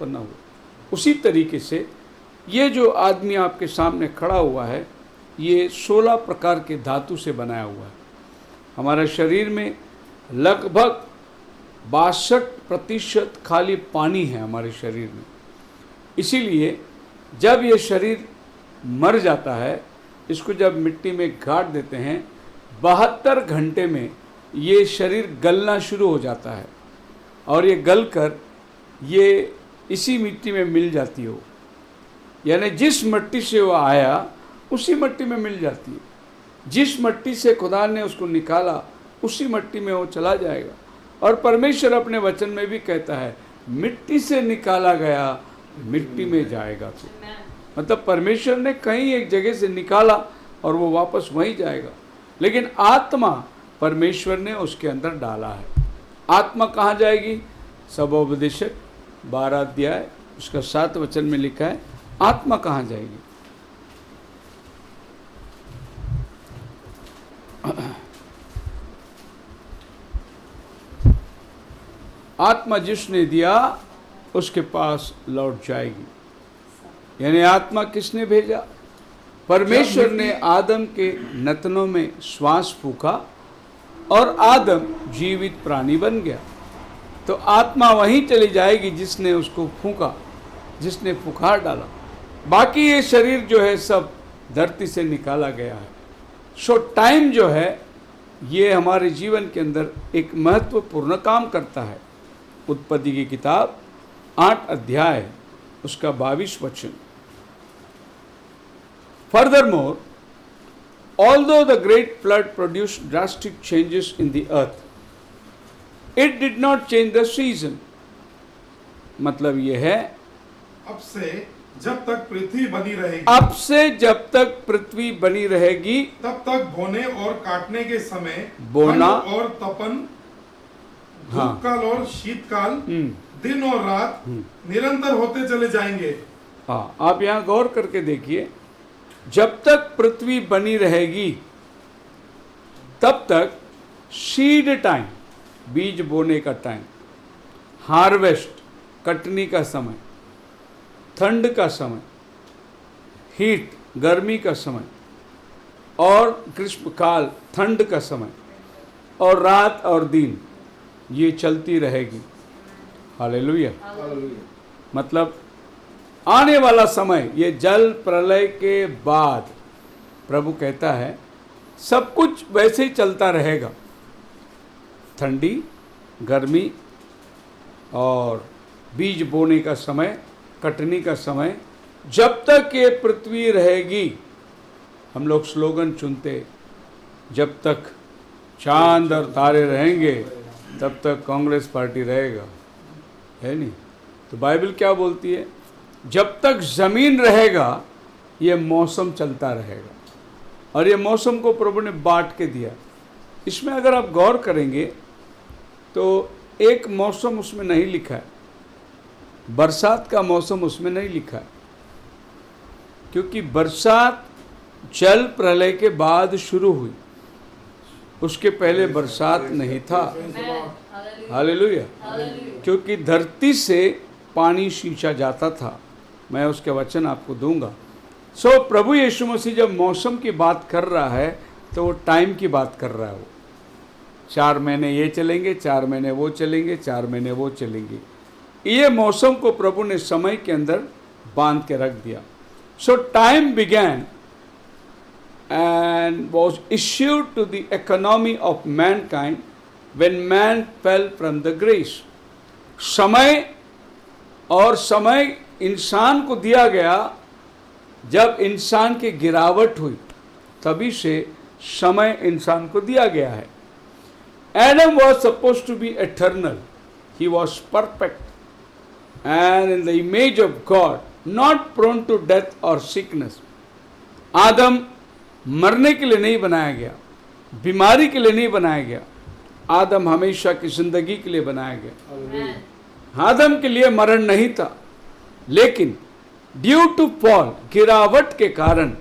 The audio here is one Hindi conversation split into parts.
उत्पन्न हुए। उसी तरीके से ये जो आदमी आपके सामने खड़ा हुआ है, ये 16 प्रकार के धातु से बनाया हुआ है। हमारे शरीर में लगभग 62% खाली पानी है हमारे शरीर में। इसीलिए जब ये शरीर मर जाता है, इसको जब मिट्टी में गाड़ देते हैं, 72 घंटे में ये शरीर गलना शुरू हो जाता है और ये गलकर ये इसी मिट्टी में मिल जाती हो, यानी जिस मिट्टी से वो आया उसी मिट्टी में मिल जाती है। जिस मिट्टी से खुदा ने उसको निकाला उसी मिट्टी में वो चला जाएगा। और परमेश्वर अपने वचन में भी कहता है, मिट्टी से निकाला गया मिट्टी में जाएगा। तो मतलब परमेश्वर ने कहीं एक जगह से निकाला और वो वापस वहीं जाएगा, लेकिन आत्मा परमेश्वर ने उसके अंदर डाला है। आत्मा कहाँ जाएगी? सबोपदेशक 12 अध्याय उसका 7 वचन में लिखा है, आत्मा कहाँ जाएगी? आत्मा जिसने दिया उसके पास लौट जाएगी। यानी आत्मा किसने भेजा? परमेश्वर ने आदम के नथनों में श्वास फूका और आदम जीवित प्राणी बन गया। तो आत्मा वहीं चली जाएगी जिसने उसको फूका, जिसने फुकार डाला। बाकी ये शरीर जो है सब धरती से निकाला गया है। सो टाइम जो है ये हमारे जीवन के अंदर एक महत्वपूर्ण काम करता है। उत्पत्ति की किताब 8 अध्याय उसका 22 वचन। Furthermore, although the great flood produced drastic changes in the earth, it did not change the season. मतलब ये है, अब से जब तक पृथ्वी बनी रहेगी, अब से जब तक पृथ्वी बनी रहेगी, तब तक बोने और काटने के समय बोना ठंड और तपन, धूपकाल और शीतकाल, दिन और रात निरंतर होते चले जाएंगे। हाँ, आप यहाँ गौर करके देखिए, जब तक पृथ्वी बनी रहेगी तब तक सीड टाइम, बीज बोने का टाइम, हार्वेस्ट कटनी का समय, ठंड का समय, हीट गर्मी का समय, और ग्रीष्मकाल ठंड का समय, और रात और दिन ये चलती रहेगी। हालेलुया। मतलब आने वाला समय, ये जल प्रलय के बाद प्रभु कहता है सब कुछ वैसे ही चलता रहेगा। ठंडी, गर्मी और बीज बोने का समय, कटनी का समय, जब तक ये पृथ्वी रहेगी। हम लोग स्लोगन चुनते, जब तक चांद और तारे रहेंगे तब तक कांग्रेस पार्टी रहेगा, है नहीं? तो बाइबल क्या बोलती है? जब तक ज़मीन रहेगा ये मौसम चलता रहेगा। और ये मौसम को प्रभु ने बांट के दिया। इसमें अगर आप गौर करेंगे तो एक मौसम उसमें नहीं लिखा है, बरसात का मौसम उसमें नहीं लिखा है, क्योंकि बरसात जल प्रलय के बाद शुरू हुई, उसके पहले बरसात नहीं था। हालेलुया। क्योंकि धरती से पानी सींचा जाता था। मैं उसके वचन आपको दूंगा। सो प्रभु यीशु मसीह जब मौसम की बात कर रहा है तो वो टाइम की बात कर रहा है। वो 4 महीने ये चलेंगे, 4 महीने वो चलेंगे, 4 महीने वो चलेंगे। ये मौसम को प्रभु ने समय के अंदर बांध के रख दिया। सो time began and was issued to the economy of mankind when man fell from the grace. समय और समय इंसान को दिया गया जब इंसान की गिरावट हुई, तभी से समय इंसान को दिया गया है। Adam was supposed to be eternal. He was perfect and in the image of God, not prone to death or sickness. आदम मरने के लिए नहीं बनाया गया, बीमारी के लिए नहीं बनाया गया। आदम हमेशा की जिंदगी के लिए बनाया गया। आदम के लिए मरण नहीं था, लेकिन ड्यू टू फॉल, गिरावट के कारण,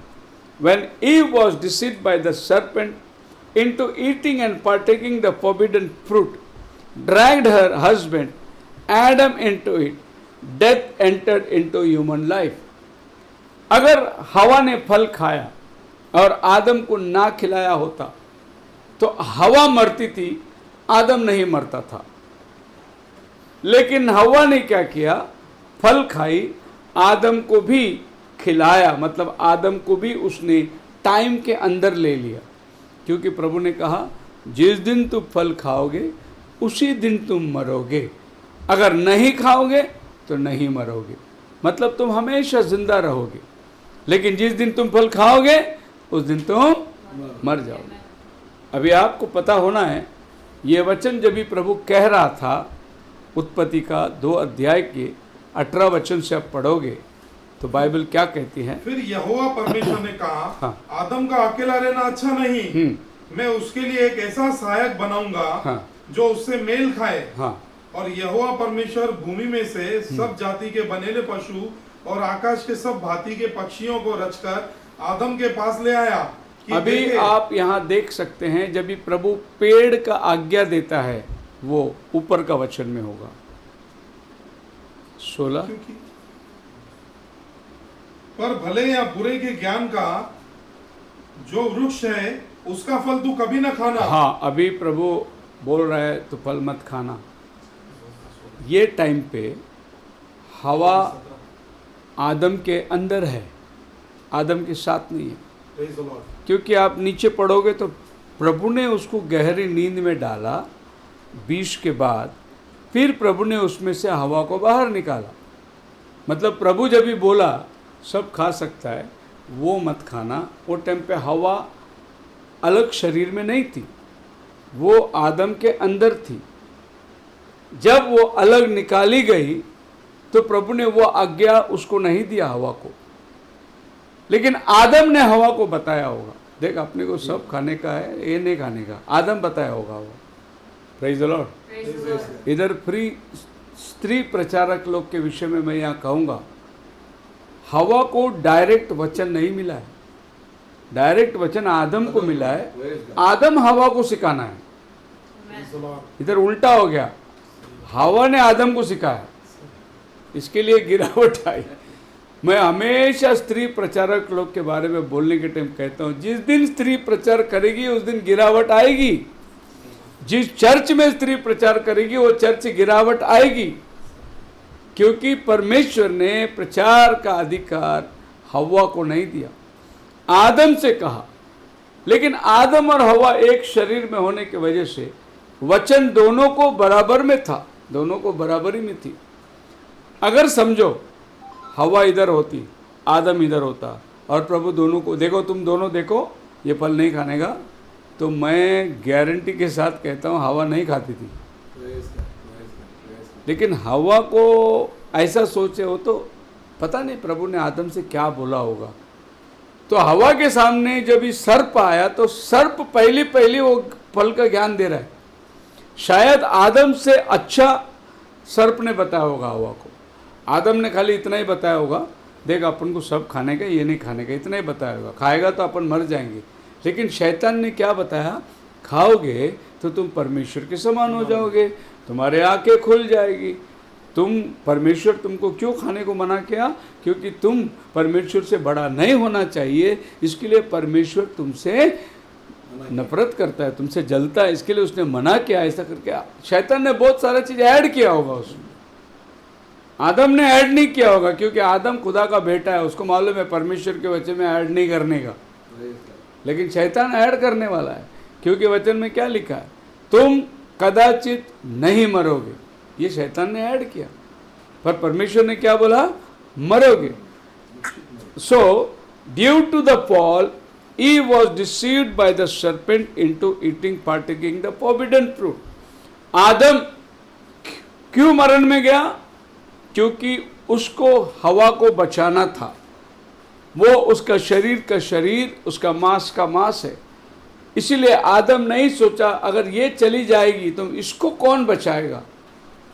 when Eve was deceived by the serpent into eating and partaking the forbidden fruit, dragged her husband Adam into it, death entered into human life. अगर हवा ने फल खाया और आदम को ना खिलाया होता तो हवा मरती थी, आदम नहीं मरता था। लेकिन हवा ने क्या किया, फल खाई, आदम को भी खिलाया, मतलब आदम को भी उसने टाइम के अंदर ले लिया, क्योंकि प्रभु ने कहा जिस दिन तुम फल खाओगे उसी दिन तुम मरोगे, अगर नहीं खाओगे तो नहीं मरोगे, मतलब तुम हमेशा जिंदा रहोगे, लेकिन जिस दिन तुम फल खाओगे उस दिन तुम मर जाओगे। अभी आपको पता होना है, ये वचन जब भी प्रभु कह रहा था, उत्पत्ति का 2 अध्याय के 18 वचन से आप पढ़ोगे तो बाइबल क्या कहती है। फिर यहोवा परमेश्वर ने कहा, हाँ। आदम का अकेला रहना अच्छा नहीं, मैं उसके लिए एक ऐसा सहायक बनाऊंगा, हाँ। जो उससे मेल खाए। हाँ। और यहोवा परमेश्वर भूमि में से सब जाति के बनेले पशु और आकाश के सब भांति के पक्षियों को रचकर आदम के पास ले आया कि अभी देखे। आप यहाँ देख सकते हैं, जब भी प्रभु पेड़ का आज्ञा देता है वो ऊपर का वचन में होगा 16। क्योंकि पर भले या बुरे के ज्ञान का जो वृक्ष है उसका फल तू कभी न खाना। हाँ, अभी प्रभु बोल रहा है तो फल मत खाना। ये टाइम पे हवा आदम के अंदर है, आदम के साथ नहीं है, Praise the Lord. क्योंकि आप नीचे पढ़ोगे तो प्रभु ने उसको गहरी नींद में डाला 20 के बाद, फिर प्रभु ने उसमें से हवा को बाहर निकाला। मतलब प्रभु जब भी बोला सब खा सकता है, वो मत खाना, वो टाइम पे हवा अलग शरीर में नहीं थी, वो आदम के अंदर थी। जब वो अलग निकाली गई तो प्रभु ने वो आज्ञा उसको नहीं दिया हवा को, लेकिन आदम ने हवा को बताया होगा, देख अपने को सब खाने का है, ये नहीं खाने का, आदम बताया होगा वो। Praise the Lord. इधर फ्री स्त्री प्रचारक लोग के विषय में मैं यहाँ कहूँगा, हवा को डायरेक्ट वचन नहीं मिला है, डायरेक्ट वचन आदम को मिला है, आदम हवा को सिखाना है। Praise the Lord. इधर उल्टा हो गया, हवा ने आदम को सिखाया, इसके लिए गिरावट आई। मैं हमेशा स्त्री प्रचारक लोग के बारे में बोलने के टाइम कहता हूँ, जिस दिन स्त्री प्रचार करेगी उस दिन गिरावट आएगी। जिस चर्च में स्त्री प्रचार करेगी वो चर्च गिरावट आएगी, क्योंकि परमेश्वर ने प्रचार का अधिकार हवा को नहीं दिया, आदम से कहा। लेकिन आदम और हवा एक शरीर में होने की वजह से वचन दोनों को बराबर में था, दोनों को बराबरी में थी। अगर समझो हवा इधर होती, आदम इधर होता, और प्रभु दोनों को देखो, तुम दोनों देखो ये फल नहीं खाने का, तो मैं गारंटी के साथ कहता हूँ हवा नहीं खाती थी। लेकिन हवा को ऐसा सोचे हो तो पता नहीं प्रभु ने आदम से क्या बोला होगा। तो हवा के सामने जब ये सर्प आया तो सर्प पहली वो फल का ज्ञान दे रहा है। शायद आदम से अच्छा सर्प ने बताया होगा हवा को, आदम ने खाली इतना ही बताया होगा, देख अपन को सब खाने का, ये नहीं खाने का, इतना ही बताया होगा, खाएगा तो अपन मर जाएंगे। लेकिन शैतान ने क्या बताया, खाओगे तो तुम परमेश्वर के समान हो जाओगे, तुम्हारे आंखें खुल जाएगी। तुम परमेश्वर तुमको क्यों खाने को मना किया, क्योंकि तुम परमेश्वर से बड़ा नहीं होना चाहिए, इसके लिए परमेश्वर तुमसे नफरत करता है, तुमसे जलता है, इसके लिए उसने मना किया। ऐसा करके शैतान ने बहुत सारा चीज़ ऐड किया होगा उसमें, आदम ने ऐड नहीं किया होगा, क्योंकि आदम खुदा का बेटा है, उसको मालूम है परमेश्वर के वचन में ऐड नहीं करने का। लेकिन शैतान ऐड करने वाला है, क्योंकि वचन में क्या लिखा है, तुम कदाचित नहीं मरोगे, ये शैतान ने ऐड किया, पर परमेश्वर ने क्या बोला, मरोगे। So due to the fall Eve was deceived by the serpent into eating, partaking the forbidden fruit. आदम क्यों मरण में गया, क्योंकि उसको हवा को बचाना था, वो उसका शरीर का शरीर, उसका मांस का मांस है। इसीलिए आदम नहीं सोचा अगर ये चली जाएगी तो इसको कौन बचाएगा।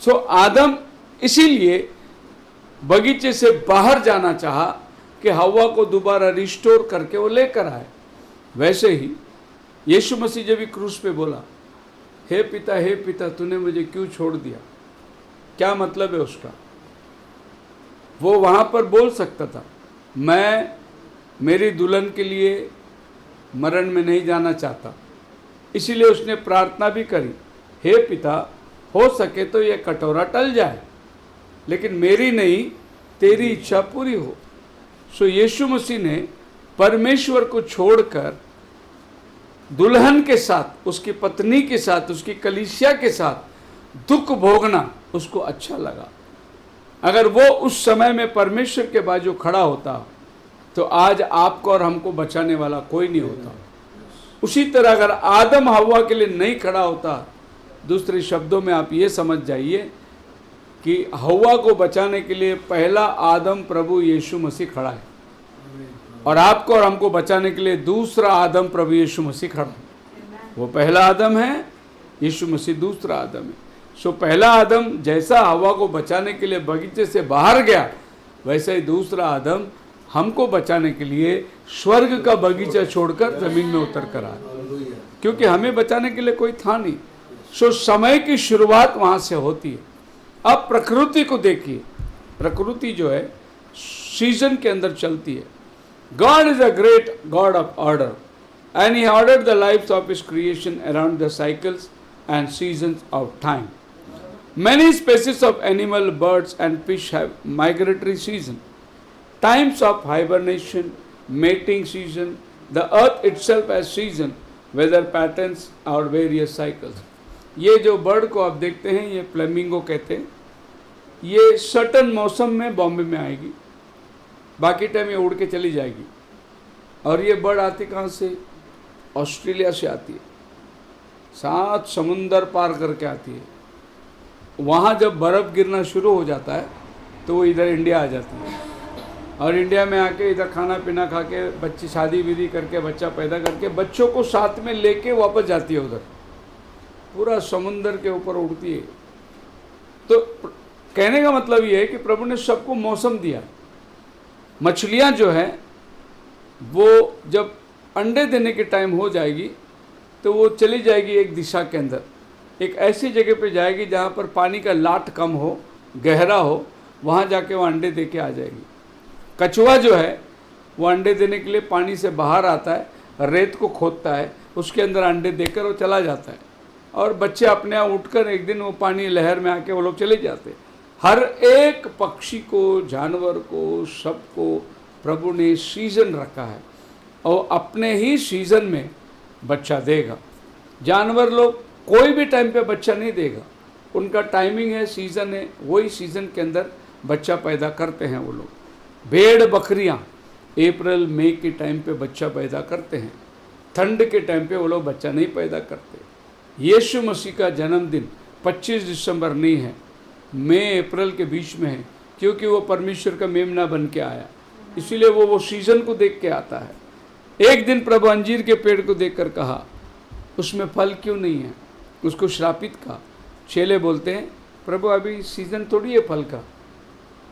सो आदम इसीलिए बगीचे से बाहर जाना चाहा कि हवा को दोबारा रिस्टोर करके वो लेकर आए। वैसे ही यीशु मसीह जब भी क्रूस पे बोला, हे पिता तूने मुझे क्यों छोड़ दिया, क्या मतलब है उसका, वो वहाँ पर बोल सकता था, मैं मेरी दुल्हन के लिए मरण में नहीं जाना चाहता। इसीलिए उसने प्रार्थना भी करी, हे पिता, हो सके तो ये कटोरा टल जाए, लेकिन मेरी नहीं तेरी इच्छा पूरी हो। सो यीशु मसीह ने परमेश्वर को छोड़कर दुल्हन के साथ, उसकी पत्नी के साथ, उसकी कलीसिया के साथ दुख भोगना उसको अच्छा लगा। अगर वो उस समय में परमेश्वर के बाजू खड़ा होता तो आज आपको और हमको बचाने वाला कोई नहीं होता। उसी तरह अगर आदम हव्वा के लिए नहीं खड़ा होता, दूसरे शब्दों में आप ये समझ जाइए कि हव्वा को बचाने के लिए पहला आदम प्रभु यीशु मसीह खड़ा है, और आपको और हमको बचाने के लिए दूसरा आदम प्रभु यीशु मसीह खड़ा है। वो पहला आदम है, यीशु मसीह दूसरा आदम है। सो पहला आदम जैसा हव्वा को बचाने के लिए बगीचे से बाहर गया, वैसे ही दूसरा आदम हमको बचाने के लिए स्वर्ग का बगीचा छोड़कर जमीन में उतर कर आया, क्योंकि हमें बचाने के लिए कोई था नहीं। सो समय की शुरुआत वहाँ से होती है। अब प्रकृति को देखिए, प्रकृति जो है सीजन के अंदर चलती है। God is a great god of order and he ordered the lifes of his creation around the cycles and seasons of time. Many species of animal, birds and fish have migratory season, times of hibernation, mating season. The earth itself has season, weather patterns और various cycles. ये जो बर्ड को आप देखते हैं, ये फ्लेमिंगो कहते हैं। ये सर्टन मौसम में बॉम्बे में आएगी, बाकी टाइम ये उड़ के चली जाएगी। और ये बर्ड आती कहाँ से? ऑस्ट्रेलिया से आती है, 7 समुंदर पार करके आती है। वहाँ जब बर्फ़ गिरना शुरू हो जाता है तो वो इधर इंडिया आ जाती है, और इंडिया में आके इधर खाना पीना खा के, बच्ची शादी विधि करके, बच्चा पैदा करके, बच्चों को साथ में लेके वापस जाती है उधर, पूरा समुंदर के ऊपर उड़ती है। तो कहने का मतलब ये है कि प्रभु ने सबको मौसम दिया। मछलियाँ जो हैं वो जब अंडे देने के टाइम हो जाएगी तो वो चली जाएगी एक दिशा के अंदर, एक ऐसी जगह पे जाएगी जहाँ पर पानी का लाट कम हो, गहरा हो, वहाँ जाके वो अंडे दे के आ जाएगी। कछुआ जो है वो अंडे देने के लिए पानी से बाहर आता है, रेत को खोदता है, उसके अंदर अंडे देकर वो चला जाता है, और बच्चे अपने आप उठकर एक दिन वो पानी लहर में आके वो लोग चले जाते हैं। हर एक पक्षी को, जानवर को, सबको प्रभु ने सीज़न रखा है, और अपने ही सीज़न में बच्चा देगा। जानवर लोग कोई भी टाइम पे बच्चा नहीं देगा, उनका टाइमिंग है, सीज़न है, वही सीज़न के अंदर बच्चा पैदा करते हैं वो लोग। भेड़ बकरियां अप्रैल मई के टाइम पे बच्चा पैदा करते हैं, ठंड के टाइम पे वो लोग बच्चा नहीं पैदा करते। यीशु मसीह का जन्मदिन 25 दिसंबर नहीं है, मई अप्रैल के बीच में है, क्योंकि वो परमेश्वर का मेमना बन के आया, इसीलिए वो सीज़न को देख के आता है। एक दिन प्रभु अंजीर के पेड़ को देखकर कहा, उसमें फल क्यों नहीं है? उसको श्रापित कहा। चेले बोलते हैं, प्रभु अभी सीज़न थोड़ी है फल का,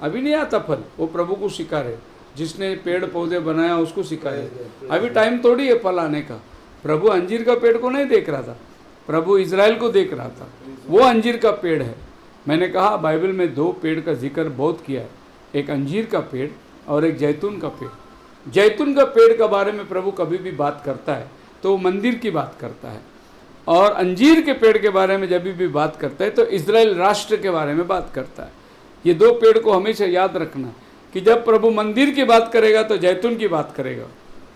अभी नहीं आता फल। वो प्रभु को सिखा रहे, जिसने पेड़ पौधे बनाया उसको सिखा रहे, अभी टाइम थोड़ी है फल आने का। प्रभु अंजीर का पेड़ को नहीं देख रहा था, प्रभु इज़राइल को देख रहा था। वो अंजीर का पेड़ है। मैंने कहा बाइबल में 2 पेड़ का जिक्र बहुत किया है, एक अंजीर का पेड़ और एक जैतून का पेड़। जैतून का पेड़ के बारे में प्रभु कभी भी बात करता है तो वो मंदिर की बात करता है, और अंजीर के पेड़ के बारे में जब भी बात करता है तो इज़राइल राष्ट्र के बारे में बात करता है। ये 2 पेड़ को हमेशा याद रखना कि जब प्रभु मंदिर की बात करेगा तो जैतून की बात करेगा,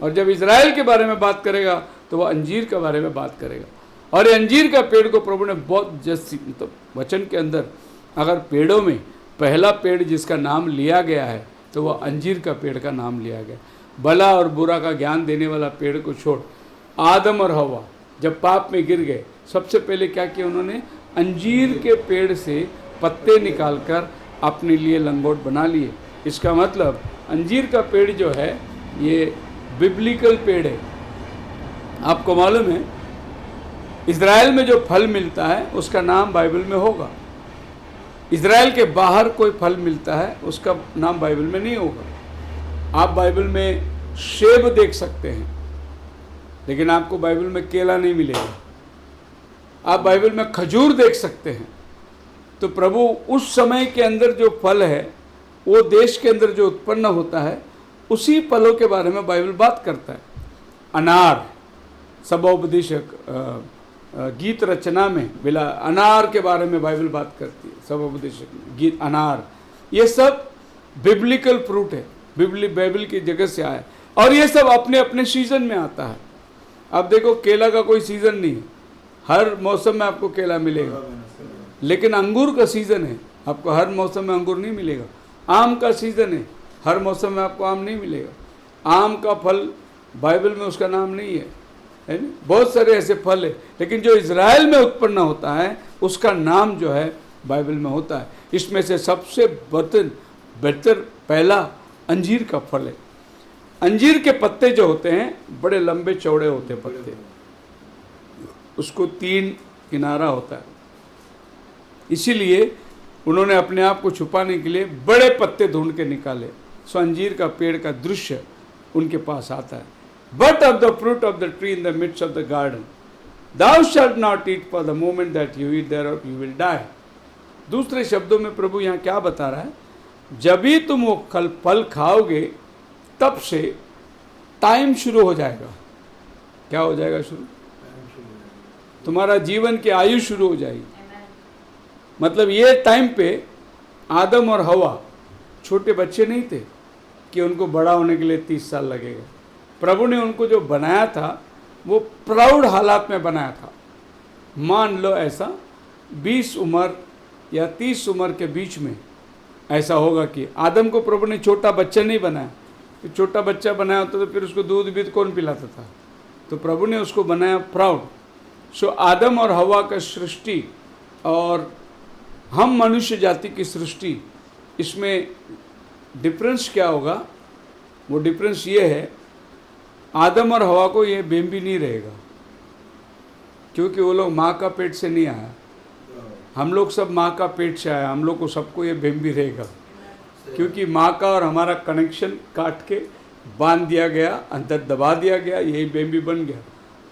और जब इज़राइल के बारे में बात करेगा तो वह अंजीर के बारे में बात करेगा। और ये अंजीर का पेड़ को प्रभु ने बहुत मतलब वचन के अंदर, अगर पेड़ों में पहला पेड़ जिसका नाम लिया गया है तो वह अंजीर का पेड़ का नाम लिया गया। भला और बुरा का ज्ञान देने वाला पेड़ को छोड़, आदम और हव्वा जब पाप में गिर गए, सबसे पहले क्या किया उन्होंने? अंजीर के पेड़ से पत्ते निकालकर अपने लिए लंगोट बना लिए। इसका मतलब अंजीर का पेड़ जो है ये बिब्लिकल पेड़ है। आपको मालूम है इज़राइल में जो फल मिलता है उसका नाम बाइबल में होगा, इज़राइल के बाहर कोई फल मिलता है उसका नाम बाइबल में नहीं होगा। आप बाइबल में सेब देख सकते हैं, लेकिन आपको बाइबल में केला नहीं मिलेगा। आप बाइबल में खजूर देख सकते हैं। तो प्रभु उस समय के अंदर जो फल है वो देश के अंदर जो उत्पन्न होता है उसी फलों के बारे में बाइबल बात करता है। अनार, सबोपदेशक गीत रचना में बिला अनार के बारे में बाइबल बात करती है, सबोपदेशक में गीत अनार, ये सब बिब्लिकल फ्रूट है, बाइबल की जगह से आया और ये सब अपने अपने सीजन में आता है। अब देखो केला का कोई सीजन नहीं है, हर मौसम में आपको केला मिलेगा, लेकिन अंगूर का सीजन है, आपको हर मौसम में अंगूर नहीं मिलेगा। आम का सीजन है, हर मौसम में आपको आम नहीं मिलेगा। आम का फल बाइबल में उसका नाम नहीं है ना? बहुत सारे ऐसे फल है, लेकिन जो इज़राइल में उत्पन्न होता है उसका नाम जो है बाइबल में होता है। इसमें से सबसे बेहतर पहला अंजीर का फल है। अंजीर के पत्ते जो होते हैं बड़े लंबे चौड़े होते हैं पत्ते, उसको 3 किनारा होता है, इसीलिए उन्होंने अपने आप को छुपाने के लिए बड़े पत्ते ढूंढ के निकाले। सो अंजीर का पेड़ का दृश्य उनके पास आता है। But of the fruit of the tree in the midst of the garden thou शalt not eat for the moment that you eat thereof you will die. दूसरे शब्दों में प्रभु यहाँ क्या बता रहा है, जब भी तुम वो फल खाओगे तब से टाइम शुरू हो जाएगा। क्या हो जाएगा शुरू? तुम्हारा जीवन की आयु शुरू हो जाएगी। मतलब ये टाइम पे आदम और हवा छोटे बच्चे नहीं थे कि उनको बड़ा होने के लिए 30 साल लगेगा। प्रभु ने उनको जो बनाया था वो प्राउड हालात में बनाया था। मान लो ऐसा 20 उम्र या 30 उम्र के बीच में ऐसा होगा कि आदम को प्रभु ने छोटा बच्चा नहीं बनाया। तो छोटा बच्चा बनाया होता तो फिर उसको दूध भी कौन पिलाता था? तो प्रभु ने उसको बनाया प्राउड। सो आदम और हवा का सृष्टि और हम मनुष्य जाति की सृष्टि, इसमें डिफरेंस क्या होगा? वो डिफरेंस ये है, आदम और हवा को ये बेम्बी नहीं रहेगा, क्योंकि वो लोग माँ का पेट से नहीं आया। हम लोग सब माँ का पेट से आया, हम लोग को सबको ये बेम्बी रहेगा, क्योंकि माँ का और हमारा कनेक्शन काट के बांध दिया गया, अंदर दबा दिया गया, यही बेम्बी बन गया।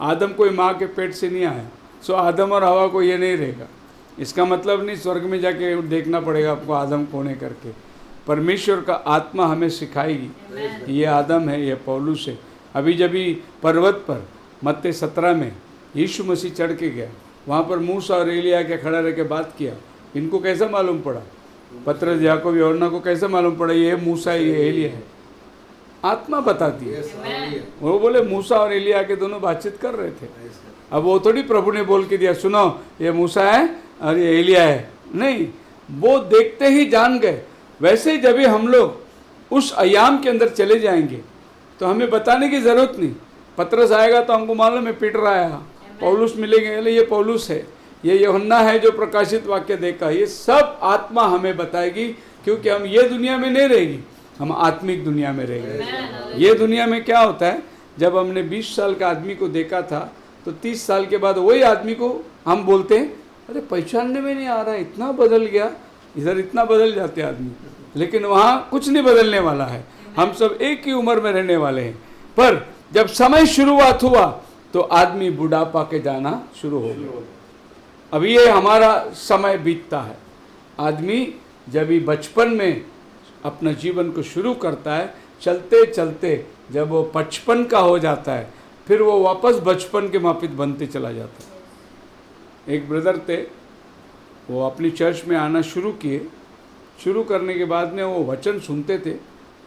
आदम कोई माँ के पेट से नहीं आया। सो आदम और हवा को ये नहीं रहेगा। इसका मतलब नहीं स्वर्ग में जाके देखना पड़ेगा आपको आदम कौन है करके। परमेश्वर का आत्मा हमें सिखाएगी ये आदम है, ये पौलुस है। अभी जब भी पर्वत पर मत्ती 17 में यीशु मसीह चढ़ के गया, वहाँ पर मूसा और एलिया के खड़ा रह के बात किया। इनको कैसा मालूम पड़ा? पतरस, याकूब, यूहन्ना को कैसे मालूम पड़ा ये मूसा है, ये एलिया है? आत्मा बताती है। वो बोले मूसा और एलिया के दोनों बातचीत कर रहे थे। अब वो थोड़ी प्रभु ने बोल के दिया सुनो ये मूसा है और ये एलिया है, नहीं, वो देखते ही जान गए। वैसे ही जब भी हम लोग उस अयाम के अंदर चले जाएंगे तो हमें बताने की ज़रूरत नहीं। पतरस आएगा तो हमको मालूम है पीटर आया, पौलुस मिलेंगे, अरे ये पौलुस है, ये यूहन्ना है जो प्रकाशित वाक्य देखा। ये सब आत्मा हमें बताएगी, क्योंकि हम ये दुनिया में नहीं रहेगी, हम आत्मिक दुनिया में रहेंगे। ये दुनिया में क्या होता है, जब हमने 20 साल का आदमी को देखा था तो 30 साल के बाद वही आदमी को हम बोलते हैं अरे पहचानने में नहीं आ रहा है, इतना बदल गया। इधर इतना बदल जाते आदमी, लेकिन वहाँ कुछ नहीं बदलने वाला है। हम सब एक ही उम्र में रहने वाले हैं। पर जब समय शुरुआत हुआ तो आदमी बुढ़ापा के जाना शुरू हो गया। अब ये हमारा समय बीतता है। आदमी जब भी बचपन में अपना जीवन को शुरू करता है, चलते चलते जब वो 55 का हो जाता है, फिर वो वापस बचपन के मापित बनते चला जाता है। एक ब्रदर थे, वो अपनी चर्च में आना शुरू किए। शुरू करने के बाद में वो वचन सुनते थे,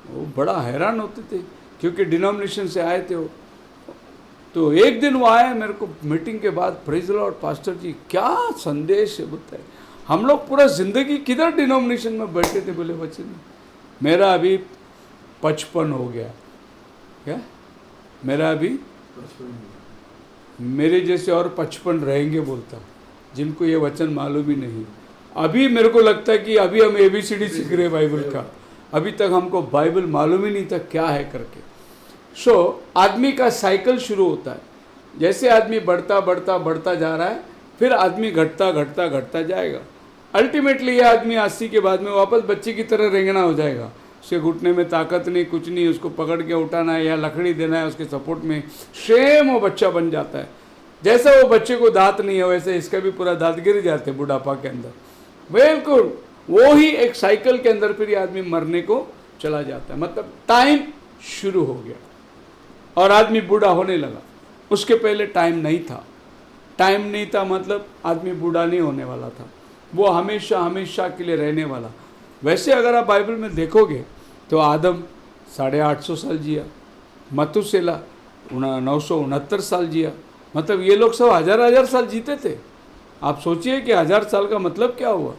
वो बड़ा हैरान होते थे, क्योंकि डिनोमिनेशन से आए थे वो। तो एक दिन वो आए मेरे को मीटिंग के बाद, प्रेज द लॉर्ड पास्टर जी क्या संदेश है बताए। हम लोग पूरा ज़िंदगी किधर डिनोमिनेशन में बैठे थे, बोले वचन मेरा अभी 55 हो गया। क्या मेरा अभी मेरे जैसे और 55 रहेंगे बोलता, जिनको ये वचन मालूम ही नहीं। अभी मेरे को लगता है कि अभी हम ABCD सीख रहे बाइबल का, अभी तक हमको बाइबल मालूम ही नहीं था क्या है करके। आदमी का साइकिल शुरू होता है। जैसे आदमी बढ़ता बढ़ता बढ़ता जा रहा है, फिर आदमी घटता घटता घटता जाएगा। अल्टीमेटली ये आदमी 80 के बाद में वापस बच्चे की तरह रेंगना हो जाएगा। उसके घुटने में ताकत नहीं, कुछ नहीं, उसको पकड़ के उठाना है या लकड़ी देना है उसके सपोर्ट में, सेम वो बच्चा बन जाता है। जैसा वो बच्चे को दांत नहीं है, वैसे इसका भी पूरा दांत गिर जाते हैं बुढ़ापा के अंदर। बिल्कुल वो ही एक साइकिल के अंदर फिर ये आदमी मरने को चला जाता है। मतलब टाइम शुरू हो गया और आदमी बूढ़ा होने लगा। उसके पहले टाइम नहीं था। टाइम नहीं था मतलब आदमी बूढ़ा नहीं होने वाला था, वो हमेशा हमेशा के लिए रहने वाला। वैसे अगर आप बाइबल में देखोगे तो आदम 850 साल जिया, मतुसेला 969 साल जिया। मतलब ये लोग सब हजार साल जीते थे। आप सोचिए कि 1000 साल का मतलब क्या हुआ।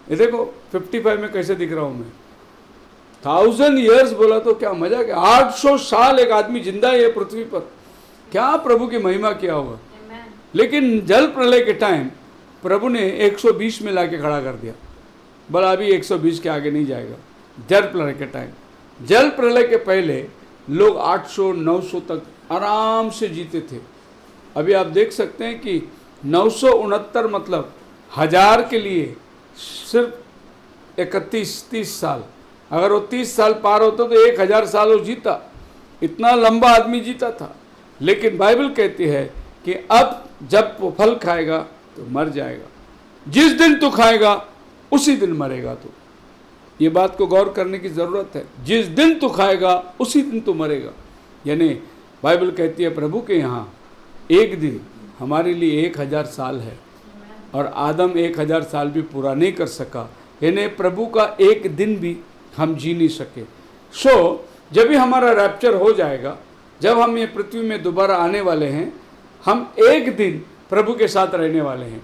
ये देखो 55 में कैसे दिख रहा हूँ मैं। 1000 years बोला तो क्या मजा क्या। 800 साल एक आदमी जिंदा है पृथ्वी पर, क्या प्रभु की महिमा किया होगा। लेकिन जल प्रलय के टाइम प्रभु ने 120 में लाके खड़ा कर दिया। बोला अभी 120 के आगे नहीं जाएगा। जल प्रलय के टाइम, जल प्रलय के पहले लोग 800-900 तक आराम से जीते थे। अभी आप देख सकते हैं कि 969 मतलब 1000 के लिए सिर्फ 31-30 साल। अगर वो 30 साल पार होता तो 1000 साल वो जीता। इतना लंबा आदमी जीता था। लेकिन बाइबल कहती है कि अब जब वो फल खाएगा तो मर जाएगा। जिस दिन तू खाएगा उसी दिन मरेगा तू। ये बात को गौर करने की ज़रूरत है। जिस दिन तू खाएगा उसी दिन तू मरेगा। यानी बाइबल कहती है प्रभु के यहाँ एक दिन हमारे लिए 1000 साल है और आदम 1000 साल भी पूरा नहीं कर सका। यानी प्रभु का एक दिन भी हम जी नहीं सके। जब भी हमारा रैप्चर हो जाएगा, जब हम ये पृथ्वी में दोबारा आने वाले हैं, हम एक दिन प्रभु के साथ रहने वाले हैं।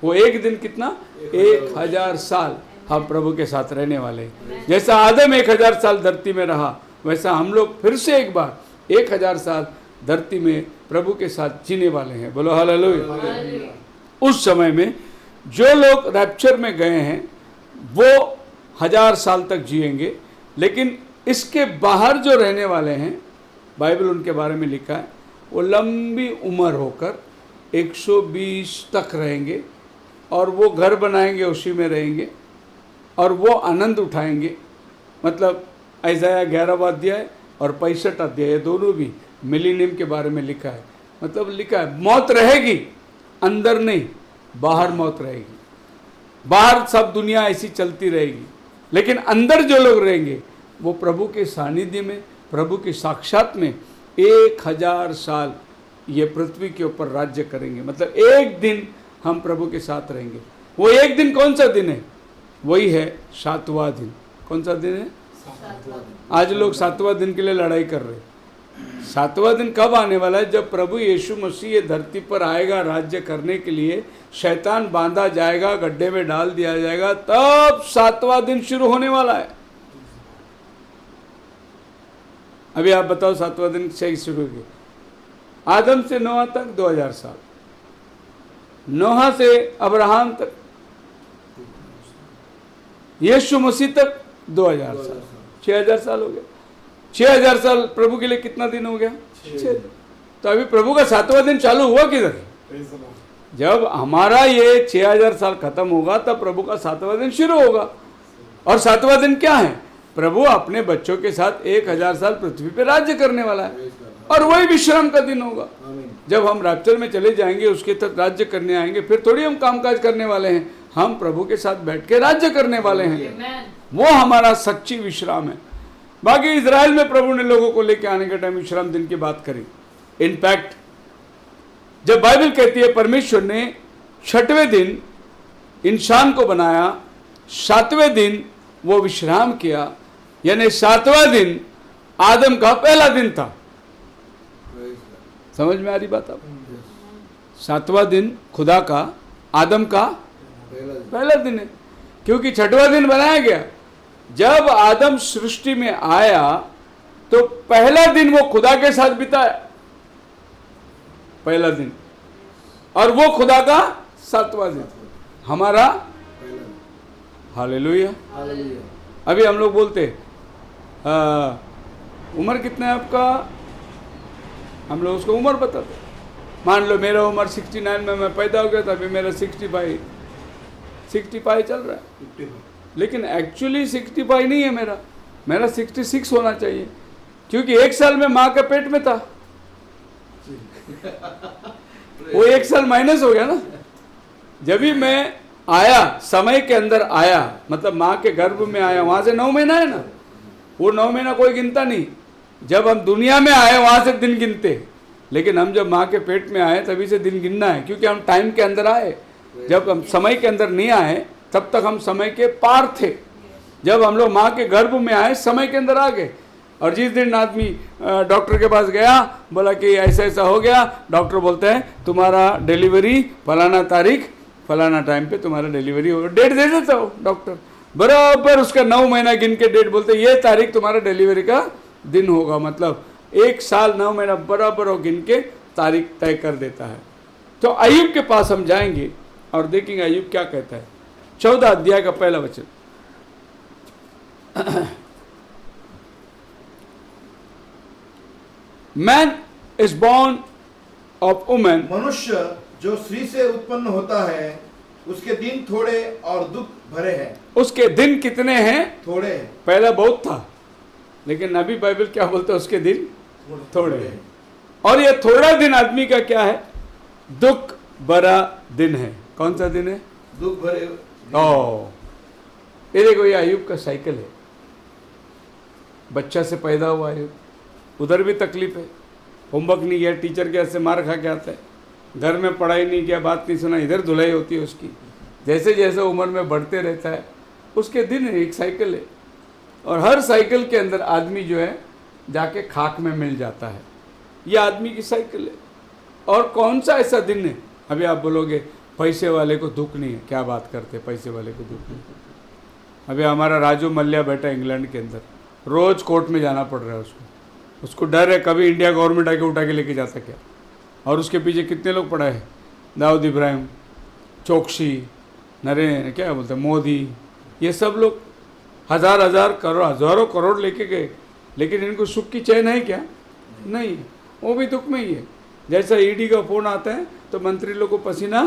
वो एक दिन कितना? 1000 साल हम प्रभु के साथ रहने वाले हैं। जैसा आदम 1000 साल धरती में रहा, वैसा हम लोग फिर से एक बार 1000 साल धरती में प्रभु के साथ जीने वाले हैं। बोलो हालेलुया। उस समय में जो लोग रैप्चर में गए हैं वो 1000 साल तक जिएंगे। लेकिन इसके बाहर जो रहने वाले हैं, बाइबल उनके बारे में लिखा है, वो लंबी उम्र होकर 120 तक रहेंगे और वो घर बनाएंगे, उसी में रहेंगे और वो आनंद उठाएंगे। मतलब ऐसाया 11वां अध्याय और 65 अध्याय, दोनों भी मिलीनियम के बारे में लिखा है। मतलब लिखा है मौत रहेगी, अंदर नहीं, बाहर मौत रहेगी। बाहर सब दुनिया ऐसी चलती रहेगी, लेकिन अंदर जो लोग रहेंगे वो प्रभु के सानिध्य में, प्रभु के साक्षात में 1000 साल ये पृथ्वी के ऊपर राज्य करेंगे। मतलब एक दिन हम प्रभु के साथ रहेंगे। वो एक दिन कौन सा दिन है? वही है 7वां दिन। कौन सा दिन है? आज लोग 7वां दिन के लिए लड़ाई कर रहे हैं। 7वां दिन कब आने वाला है? जब प्रभु यीशु मसीह ये धरती पर आएगा राज्य करने के लिए। शैतान बांधा जाएगा, गड्ढे में डाल दिया जाएगा, तब 7वां दिन शुरू होने वाला है। अभी आप बताओ 7वां दिन से शुरू किया। आदम से नोहा तक 2000 साल, नोहा से अब्राहम तक, यीशु मसीह तक 2000 साल, 6000 साल हो गया। 6000 साल प्रभु के लिए कितना दिन हो गया? 6। तो अभी प्रभु का 7वां दिन चालू हुआ किधर? जब हमारा ये 6000 साल खत्म होगा तब प्रभु का 7वां दिन शुरू होगा। और 7वां दिन क्या है? प्रभु अपने बच्चों के साथ 1000 साल पृथ्वी पे राज्य करने वाला है और वही विश्राम का दिन होगा। जब हम रैप्चर में चले जाएंगे, उसके तक राज्य करने आएंगे, फिर थोड़ी हम कामकाज करने वाले हैं। हम प्रभु के साथ बैठ के राज्य करने वाले हैं। वो हमारा सच्ची विश्राम है। बाकी इजराइल में प्रभु ने लोगों को लेकर आने के टाइम विश्राम दिन की बात करी। इनफैक्ट जब बाइबल कहती है परमेश्वर ने 6वें दिन इंसान को बनाया, 7वें दिन वो विश्राम किया, यानी 7वां दिन आदम का पहला दिन था। समझ में आ रही बात? आप 7वां दिन खुदा का, आदम का पहला दिन है, क्योंकि 6वां दिन बनाया गया। जब आदम सृष्टि में आया तो पहला दिन वो खुदा के साथ बिताया, पहला दिन, और वो खुदा का 7वां दिन हमारा। हालेलुया। अभी हम लोग बोलते उम्र कितना है आपका, हम लोग उसको उम्र बताते। मान लो मेरा उम्र 69 में मैं पैदा हो गया था, अभी मेरा 65 चल रहा है। लेकिन एक्चुअली 65 नहीं है मेरा 66 होना चाहिए, क्योंकि 1 साल में माँ के पेट में था। वो 1 साल माइनस हो गया ना। जब भी मैं आया, समय के अंदर आया, मतलब माँ के गर्भ में आया, वहां से 9 महीना है ना, वो 9 महीना कोई गिनता नहीं। जब हम दुनिया में आए वहां से दिन गिनते, लेकिन हम जब माँ के पेट में आए तभी से दिन गिनना है, क्योंकि हम टाइम के अंदर आए। जब हम समय के अंदर नहीं आए तब तक हम समय के पार थे। जब हम लोग माँ के गर्भ में आए समय के अंदर आ गए। और जिस दिन आदमी डॉक्टर के पास गया, बोला कि ऐसा ऐसा हो गया, डॉक्टर बोलते हैं तुम्हारा डिलीवरी फलाना तारीख फलाना टाइम पे तुम्हारा डिलीवरी होगा, डेट दे देता हो डॉक्टर, बराबर उसका 9 महीना गिन के डेट बोलते ये तारीख तुम्हारा डिलीवरी का दिन होगा, मतलब 1 साल 9 महीना बराबर वो गिन के तारीख तय कर देता है। तो अय्यूब के पास हम जाएंगे और देखेंगे अय्यूब क्या कहता है। 14 अध्याय का पहला वचन। Man is born of women, मनुष्य जो स्त्री से उत्पन्न होता है उसके दिन थोड़े और दुख भरे हैं। उसके दिन कितने हैं? थोड़े हैं। पहला बहुत था, लेकिन नबी बाइबल क्या बोलता है? उसके दिन थोड़े हैं। और ये थोड़ा दिन आदमी का क्या है? दुख भरा दिन है। कौन सा दिन है? दुख भरे। ओ, ये देखो, ये अय्यूब का साइकिल है। बच्चा से पैदा हुआ अय्यूब, उधर भी तकलीफ है, होमवर्क नहीं किया, टीचर के ऐसे मार खा के आता है, घर में पढ़ाई नहीं किया, बात नहीं सुना, इधर धुलाई होती है उसकी। जैसे जैसे उम्र में बढ़ते रहता है उसके दिन है, एक साइकिल है। और हर साइकिल के अंदर आदमी जो है जाके खाक में मिल जाता है। ये आदमी की साइकिल है। और कौन सा ऐसा दिन है? अभी आप बोलोगे पैसे वाले को दुख नहीं है, क्या बात करते, पैसे वाले को दुख नहीं। अभी हमारा राजू मल्ल्या बैठा इंग्लैंड के अंदर, रोज़ कोर्ट में जाना पड़ रहा है उसको डर है कभी इंडिया गवर्नमेंट आके उठा के लेके जाता क्या। और उसके पीछे कितने लोग पड़ा है? दाऊद इब्राहिम, चौकसी, नरेंद्र क्या बोलते हैं, मोदी, ये सब लोग हज़ार करोड़ हज़ारों करोड़ लेके गए, लेकिन इनको सुख की चैन है क्या? नहीं, वो भी दुख में ही है। जैसा ईडी का फ़ोन आता है तो मंत्री लोग को पसीना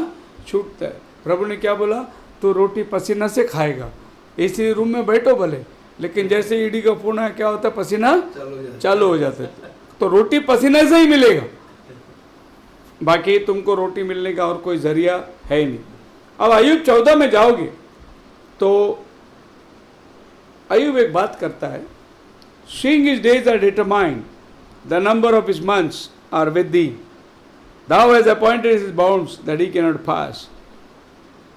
छूटता है। प्रभु ने क्या बोला? तो रोटी पसीना से खाएगा, एसी रूम में बैठो भले, लेकिन जैसे ईडी का फ़ोन आया क्या होता है? पसीना चालू हो जाता है। तो रोटी पसीने से ही मिलेगा, बाकी तुमको रोटी मिलने का और कोई जरिया है ही नहीं। अब अय्यूब 14 में जाओगे तो अय्यूब एक बात करता है, seeing his days are determined, the number of his months are with thee, thou hast appointed his bounds that he cannot pass।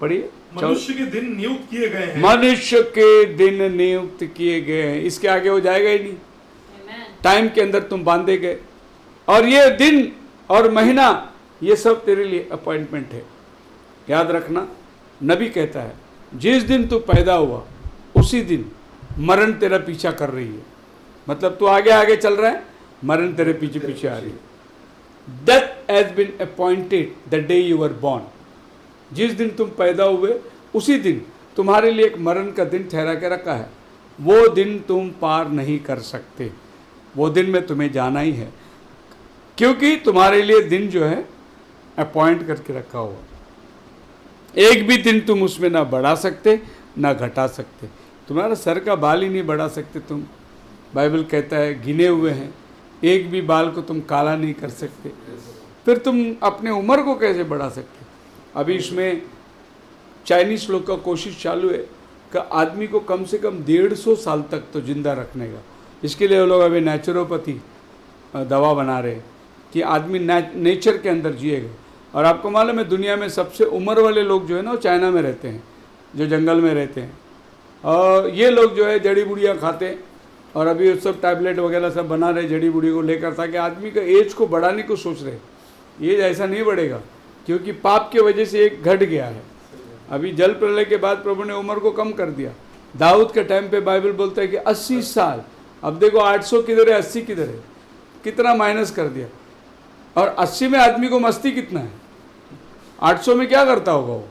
पढ़िए, मनुष्य के दिन नियुक्त किए गए हैं। मनुष्य के दिन नियुक्त किए गए हैं, इसके आगे वो जाएगा ही नहीं। टाइम के अंदर तुम बांधे गए, और ये दिन और महीना ये सब तेरे लिए अपॉइंटमेंट है। याद रखना, नबी कहता है जिस दिन तू पैदा हुआ उसी दिन मरण तेरा पीछा कर रही है। मतलब तू आगे आगे चल रहा है, मरण तेरे पीछे पीछे आ रही है। Death has been appointed the day you were born. जिस दिन तुम पैदा हुए उसी दिन तुम्हारे लिए एक मरण का दिन ठहरा के रखा है। वो दिन तुम पार नहीं कर सकते, वो दिन में तुम्हें जाना ही है, क्योंकि तुम्हारे लिए दिन जो है अपॉइंट करके रखा हुआ। एक भी दिन तुम उसमें ना बढ़ा सकते ना घटा सकते। तुम्हारा सर का बाल ही नहीं बढ़ा सकते तुम। बाइबल कहता है गिने हुए हैं, एक भी बाल को तुम काला नहीं कर सकते, फिर तुम अपने उम्र को कैसे बढ़ा सकते? अभी इसमें चाइनीज़ लोग का कोशिश चालू है कि आदमी को कम से कम 150 साल तक तो जिंदा रखने का। इसके लिए वो लोग अभी नेचुरोपैथी दवा बना रहे हैं कि आदमी नेचर के अंदर जिएगा। और आपको मालूम है दुनिया में सबसे उम्र वाले लोग जो है ना वो चाइना में रहते हैं, जो जंगल में रहते हैं। और ये लोग जो है जड़ी बूटियाँ खाते हैं, और अभी सब टैबलेट वगैरह सब बना रहे जड़ी बूटी को लेकर, ताकि आदमी का एज को बढ़ाने को सोच रहे। एज ऐसा नहीं बढ़ेगा, क्योंकि पाप की वजह से एक घट गया है। अभी जल प्रलय के बाद प्रभु ने उम्र को कम कर दिया। दाऊद के टाइम पे बाइबल बोलता है कि 80 साल। अब देखो 800 किधर है, 80 किधर है, कितना माइनस कर दिया। और 80 में आदमी को मस्ती कितना है, 800 में क्या करता होगा वो?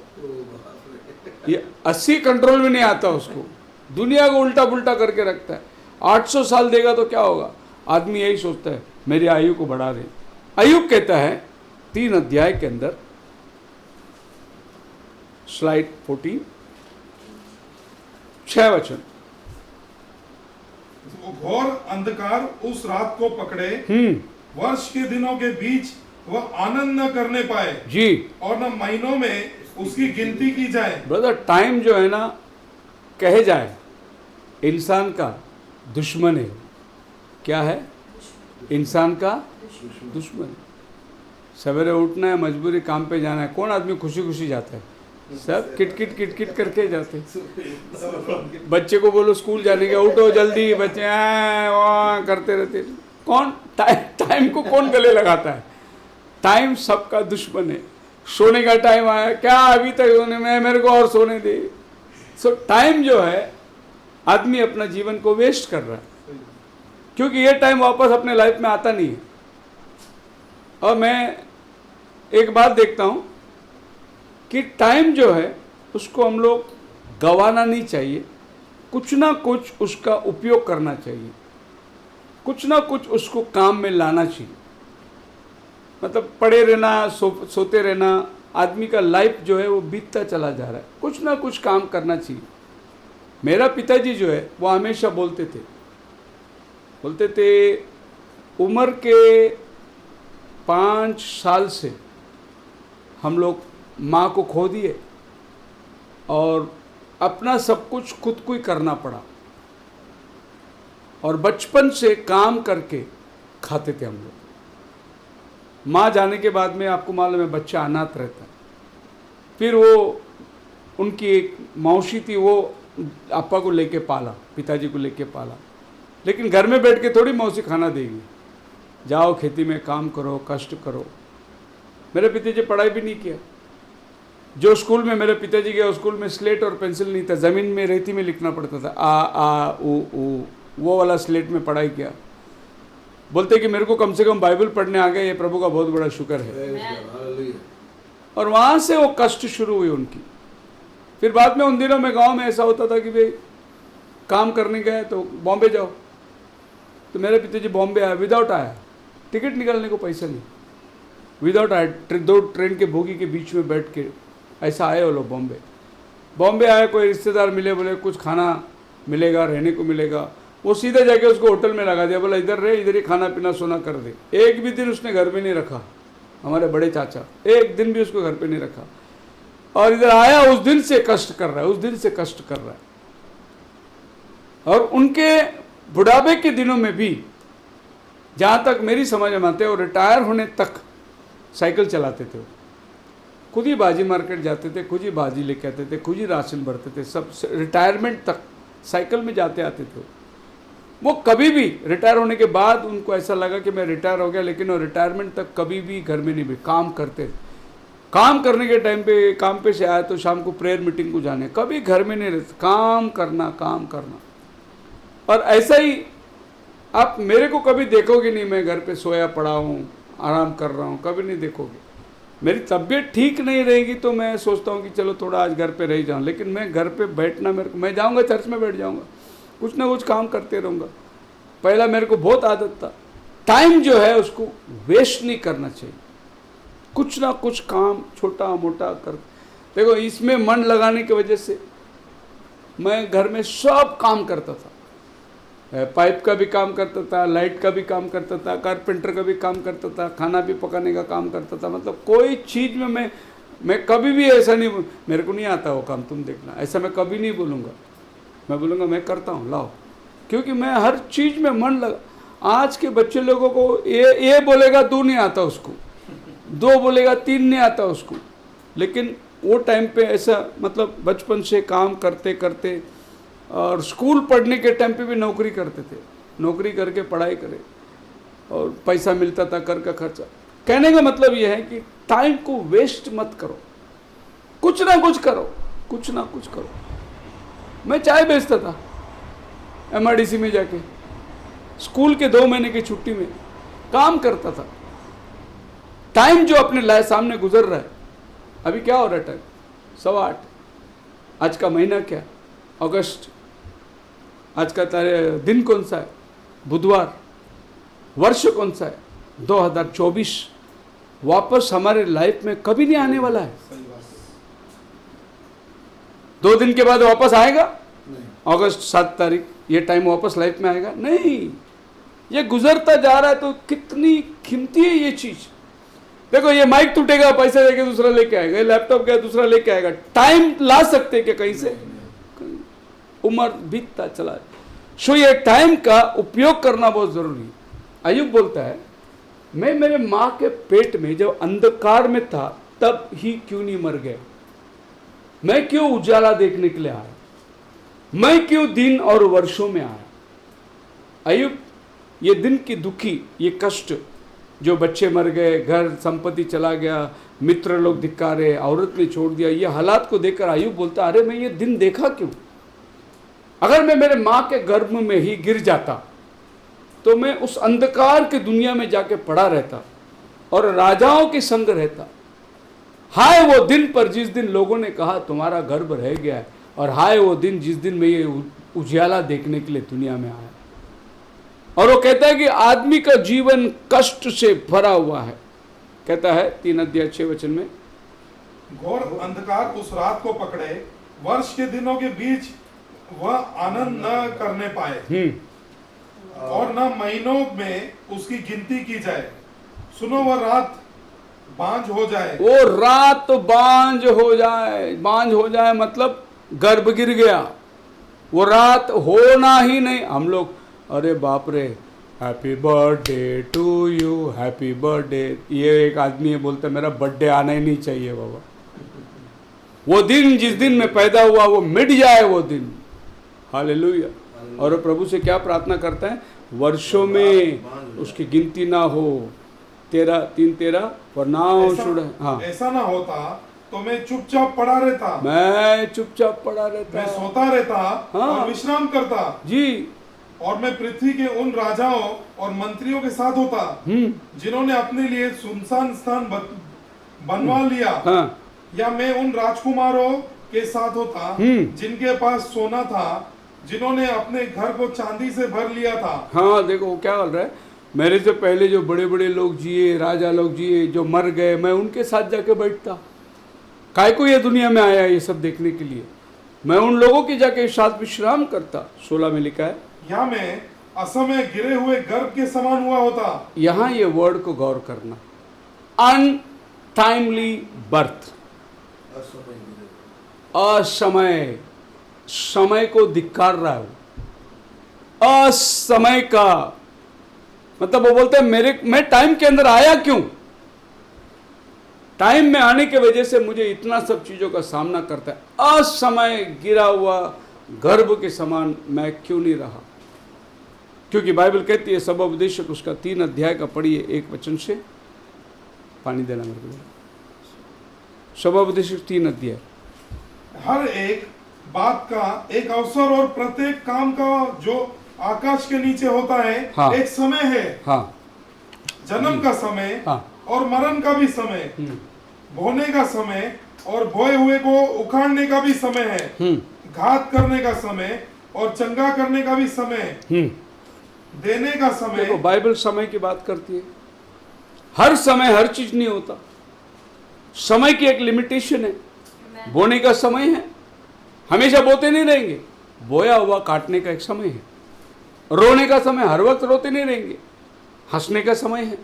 ये 80 कंट्रोल में नहीं आता उसको, दुनिया को उल्टा पुल्टा करके रखता है। 800 साल देगा तो क्या होगा? आदमी यही सोचता है मेरी आयु को बढ़ा दें। अय्यूब कहता है 3 अध्याय के अंदर, स्लाइड 14, 6 वचन। वो घोर अंधकार उस रात को पकड़े, वर्ष के दिनों के बीच वह आनंद न करने पाए जी और न महीनों में उसकी गिनती की जाए। ब्रदर, टाइम जो है ना, कहे जाए इंसान का दुश्मन है। क्या है? इंसान का दुश्मन। सवेरे उठना है, मजबूरी काम पे जाना है, कौन आदमी खुशी खुशी जाता है? सब किटकिट करके जाते। बच्चे को बोलो स्कूल जाने का, उठो जल्दी, बच्चे वहाँ करते रहते। कौन टाइम को कौन गले लगाता है? टाइम सबका दुश्मन है। सोने का टाइम आया, क्या अभी तक सोने में, मेरे को और सोने दे। सो टाइम जो है, आदमी अपना जीवन को वेस्ट कर रहा है, क्योंकि ये टाइम वापस अपने लाइफ में आता नहीं है। और मैं एक बात देखता हूँ कि टाइम जो है उसको हम लोग गंवाना नहीं चाहिए, कुछ ना कुछ उसका उपयोग करना चाहिए, कुछ ना कुछ उसको काम में लाना चाहिए। मतलब पड़े रहना, सोते रहना, आदमी का लाइफ जो है वो बीतता चला जा रहा है। कुछ ना कुछ काम करना चाहिए। मेरा पिताजी जो है वो हमेशा बोलते थे उम्र के 5 साल से हम लोग माँ को खो दिए और अपना सब कुछ खुद को ही करना पड़ा, और बचपन से काम करके खाते थे हम लोग। माँ जाने के बाद में आपको मालूम है बच्चा अनाथ रहता है। फिर वो उनकी एक मौसी थी, वो आपा को लेके पाला, पिताजी को लेके पाला, लेकिन घर में बैठ के थोड़ी मौसी खाना देगी। जाओ खेती में काम करो, कष्ट करो। मेरे पिताजी पढ़ाई भी नहीं किया। जो स्कूल में मेरे पिताजी गए, उस स्कूल में स्लेट और पेंसिल नहीं था, ज़मीन में रेती में लिखना पड़ता था। आ ऊ वो वाला स्लेट में पढ़ाई किया। बोलते कि मेरे को कम से कम बाइबल पढ़ने आ गए, ये प्रभु का बहुत बड़ा शुक्र है। और वहाँ से वो कष्ट शुरू हुई उनकी। फिर बाद में उन दिनों में गांव में ऐसा होता था कि भाई काम करने गए तो बॉम्बे जाओ, तो मेरे पिताजी बॉम्बे आया, विदाउट आया, टिकट निकालने को पैसा नहीं, विदाउट आया, 2 ट्रेन के बोगी के बीच में बैठ के ऐसा आए वो लोग बॉम्बे आए। कोई रिश्तेदार मिले, बोले कुछ खाना मिलेगा, रहने को मिलेगा, वो सीधे जाके उसको होटल में लगा दिया, बोला इधर रहे, इधर ही खाना पीना सोना कर दे। एक भी दिन उसने घर पे नहीं रखा, हमारे बड़े चाचा एक दिन भी उसको घर पे नहीं रखा। और इधर आया, उस दिन से कष्ट कर रहा है, उस दिन से कष्ट कर रहा है। और उनके बुढ़ापे के दिनों में भी, जहाँ तक मेरी समझ में आते, और रिटायर होने तक साइकिल चलाते थे। खुद ही बाजी मार्केट जाते थे, खुद ही बाजी लेके आते थे, खुद ही राशन भरते थे, सब रिटायरमेंट तक साइकिल में जाते आते थे। वो कभी भी रिटायर होने के बाद उनको ऐसा लगा कि मैं रिटायर हो गया, लेकिन वो रिटायरमेंट तक कभी भी घर में नहीं भी काम करते थे। काम करने के टाइम पे काम पे से आया तो शाम को प्रेयर मीटिंग को जाने, कभी घर में नहीं रहते, काम करना। और ऐसा ही आप मेरे को कभी देखोगे नहीं मैं घर पे सोया पड़ा हूँ, आराम कर रहा हूँ, कभी नहीं देखोगे। मेरी तबीयत ठीक नहीं रहेगी तो मैं सोचता हूँ कि चलो थोड़ा आज घर पे रह जाऊँ, लेकिन मैं घर पे बैठना, मैं जाऊँगा चर्च में बैठ जाऊँगा, कुछ ना कुछ काम करते रहूँगा। पहला मेरे को बहुत आदत था। टाइम जो है उसको वेस्ट नहीं करना चाहिए, कुछ ना कुछ काम छोटा मोटा कर। देखो इसमें मन लगाने की वजह से मैं घर में सब काम करता था, पाइप का भी काम करता था, लाइट का भी काम करता था, कारपेंटर का भी काम करता था, खाना भी पकाने का काम करता था। मतलब कोई चीज़ में मैं कभी भी ऐसा नहीं, मेरे को नहीं आता वो काम, तुम देखना, ऐसा मैं कभी नहीं बोलूँगा। मैं बोलूँगा मैं करता हूँ, लाओ, क्योंकि मैं हर चीज़ में मन लगा। आज के बच्चे लोगों को ये बोलेगा 2 नहीं आता उसको, 2 बोलेगा 3 नहीं आता उसको, लेकिन वो टाइम पे ऐसा, मतलब बचपन से काम करते करते, और स्कूल पढ़ने के टाइम पे भी नौकरी करते थे, नौकरी करके पढ़ाई करे और पैसा मिलता था, घर का खर्चा। कहने का मतलब ये है कि टाइम को वेस्ट मत करो, कुछ ना कुछ करो, कुछ ना कुछ करो। मैं चाय बेचता था MRDC में जाके, स्कूल के 2 महीने की छुट्टी में काम करता था। टाइम जो अपने सामने गुजर रहा है, अभी क्या हो रहा है टाइम 8:15, आज का महीना क्या, अगस्त, आज का दिन कौन सा है, बुधवार, वर्ष कौन सा है 2024, वापस हमारे लाइफ में कभी नहीं आने वाला है। 2 दिन के बाद वापस आएगा, अगस्त 7 तारीख, ये टाइम वापस लाइफ में आएगा नहीं, ये गुजरता जा रहा है। तो कितनी कीमती है ये चीज़। देखो ये माइक टूटेगा, पैसे देके दूसरा लेके आएगा, ये लैपटॉप गया दूसरा लेके आएगा, टाइम ला सकते क्या कहीं से? उम्र बीतता चला। सो ये टाइम का उपयोग करना बहुत जरूरी है। अय्यूब बोलता है, मैं मेरे माँ के पेट में जब अंधकार में था तब ही क्यों नहीं मर गया? मैं क्यों उजाला देखने के लिए आया? मैं क्यों दिन और वर्षों में आया? अय्यूब ये दिन की दुखी, ये कष्ट, जो बच्चे मर गए, घर संपत्ति चला गया, मित्र लोग धिक्कारे, औरत ने छोड़ दिया, ये हालात को देखकर अय्यूब बोलता, अरे मैं ये दिन देखा क्यों? अगर मैं मेरे माँ के गर्भ में ही गिर जाता तो मैं उस अंधकार की दुनिया में जाके पड़ा रहता और राजाओं के संग रहता। हाय वो दिन पर जिस दिन लोगों ने कहा तुम्हारा गर्भ रह गया है, और हाय वो दिन जिस दिन मैं ये उजाला देखने के लिए दुनिया में आया। और वो कहता है कि आदमी का जीवन कष्ट से भरा हुआ है। कहता है 3 अध्याय 6 वचन में, घोर अंधकार उस रात को पकड़े, वर्ष के दिनों के बीच वह आनंद न करने पाए, और न महीनों में उसकी गिनती की जाए। सुनो वह रात बांझ हो जाए। वो रात बांझ हो जाए। बांझ हो जाए मतलब गर्भ गिर गया, वो रात होना ही नहीं। हम लोग अरे बाप रे, happy birthday to you, happy birthday. ये एक आदमी है बोलता मेरा बर्थडे आना ही नहीं चाहिए बाबा। वो दिन जिस दिन में पैदा हुआ वो मिट जाए वो दिन। हालेलुया। और वो प्रभु से क्या प्रार्थना करता है? वर्षों में उसकी गिनती ना हो। 13:13 for now should, हाँ, ऐसा ना होता तो मैं चुपचाप पड़ा रहता, मैं चुपचाप पड़ा रहता, मैं सोता रहता, हाँ, और विश्राम करता जी, और मैं पृथ्वी के उन राजाओं और मंत्रियों के साथ होता जिन्होंने अपने लिए सुनसान स्थान बनवा लिया, हाँ, या मैं उन राजकुमारों के साथ होता जिनके पास सोना था, जिन्होंने अपने घर को चांदी से भर लिया था। हाँ, देखो वो क्या बोल रहा है, मेरे से पहले जो बड़े बड़े लोग जिए, राजा लोग जिए, जो मर गए, मैं उनके साथ जाके बैठता। काय को ये दुनिया में आया ये सब देखने के लिए? मैं उन लोगों के जाके साथ विश्राम करता। 16 में लिखा है, यहाँ में असमय गिरे हुए गर्भ के समान हुआ होता। यहाँ ये वर्ड को गौर करना, अनटाइमली बर्थ, असमय, समय को धिक्कार रहा है, असमय का मतलब वो बोलते हैं मैं टाइम के अंदर आया क्यों? टाइम में आने की वजह से मुझे इतना सब चीजों का सामना करता है। असमय गिरा हुआ गर्भ के समान मैं क्यों नहीं रहा? क्योंकि बाइबल कहती है, सब उपदेशक उसका 3 अध्याय का पढ़िए 1 वचन से। पानी देना मेरे को। सब उपदेशक 3 अध्याय। हर एक बात का एक अवसर और प्रत्येक काम का जो आकाश के नीचे होता है, हाँ, एक समय है। हाँ, जन्म का समय, हाँ, और मरण का भी समय, बोने का समय और बोए हुए को उखाड़ने का भी समय है, घात करने का समय और चंगा करने का भी समय, देने का समय। देखो बाइबल समय की बात करती है। हर समय हर चीज नहीं होता, समय की एक लिमिटेशन है। बोने का समय है, हमेशा बोते नहीं रहेंगे, बोया हुआ काटने का एक समय है। रोने का समय, हर वक्त रोते नहीं रहेंगे, हंसने का समय है।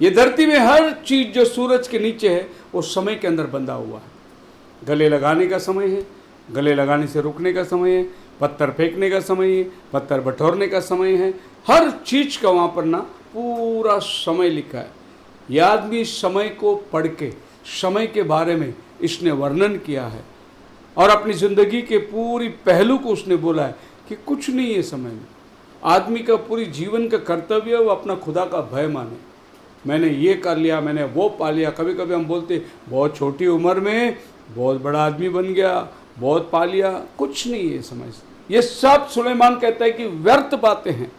ये धरती में हर चीज जो सूरज के नीचे है वो समय के अंदर बंधा हुआ है। गले लगाने का समय है, गले लगाने से रुकने का समय है, पत्थर फेंकने का समय है, पत्थर बटोरने का समय है। हर चीज का वहाँ पर ना पूरा समय लिखा है। यह आदमी समय को पढ़ के समय के बारे में इसने वर्णन किया है और अपनी ज़िंदगी के पूरी पहलू को उसने बोला है कि कुछ नहीं है समय में। आदमी का पूरी जीवन का कर्तव्य वो अपना खुदा का भय माने। मैंने ये कर लिया, मैंने वो पा लिया। कभी कभी हम बोलते बहुत छोटी उम्र में बहुत बड़ा आदमी बन गया, बहुत पा लिया। कुछ नहीं है समय से। ये सब सुलेमान कहता है कि व्यर्थ बातें हैं।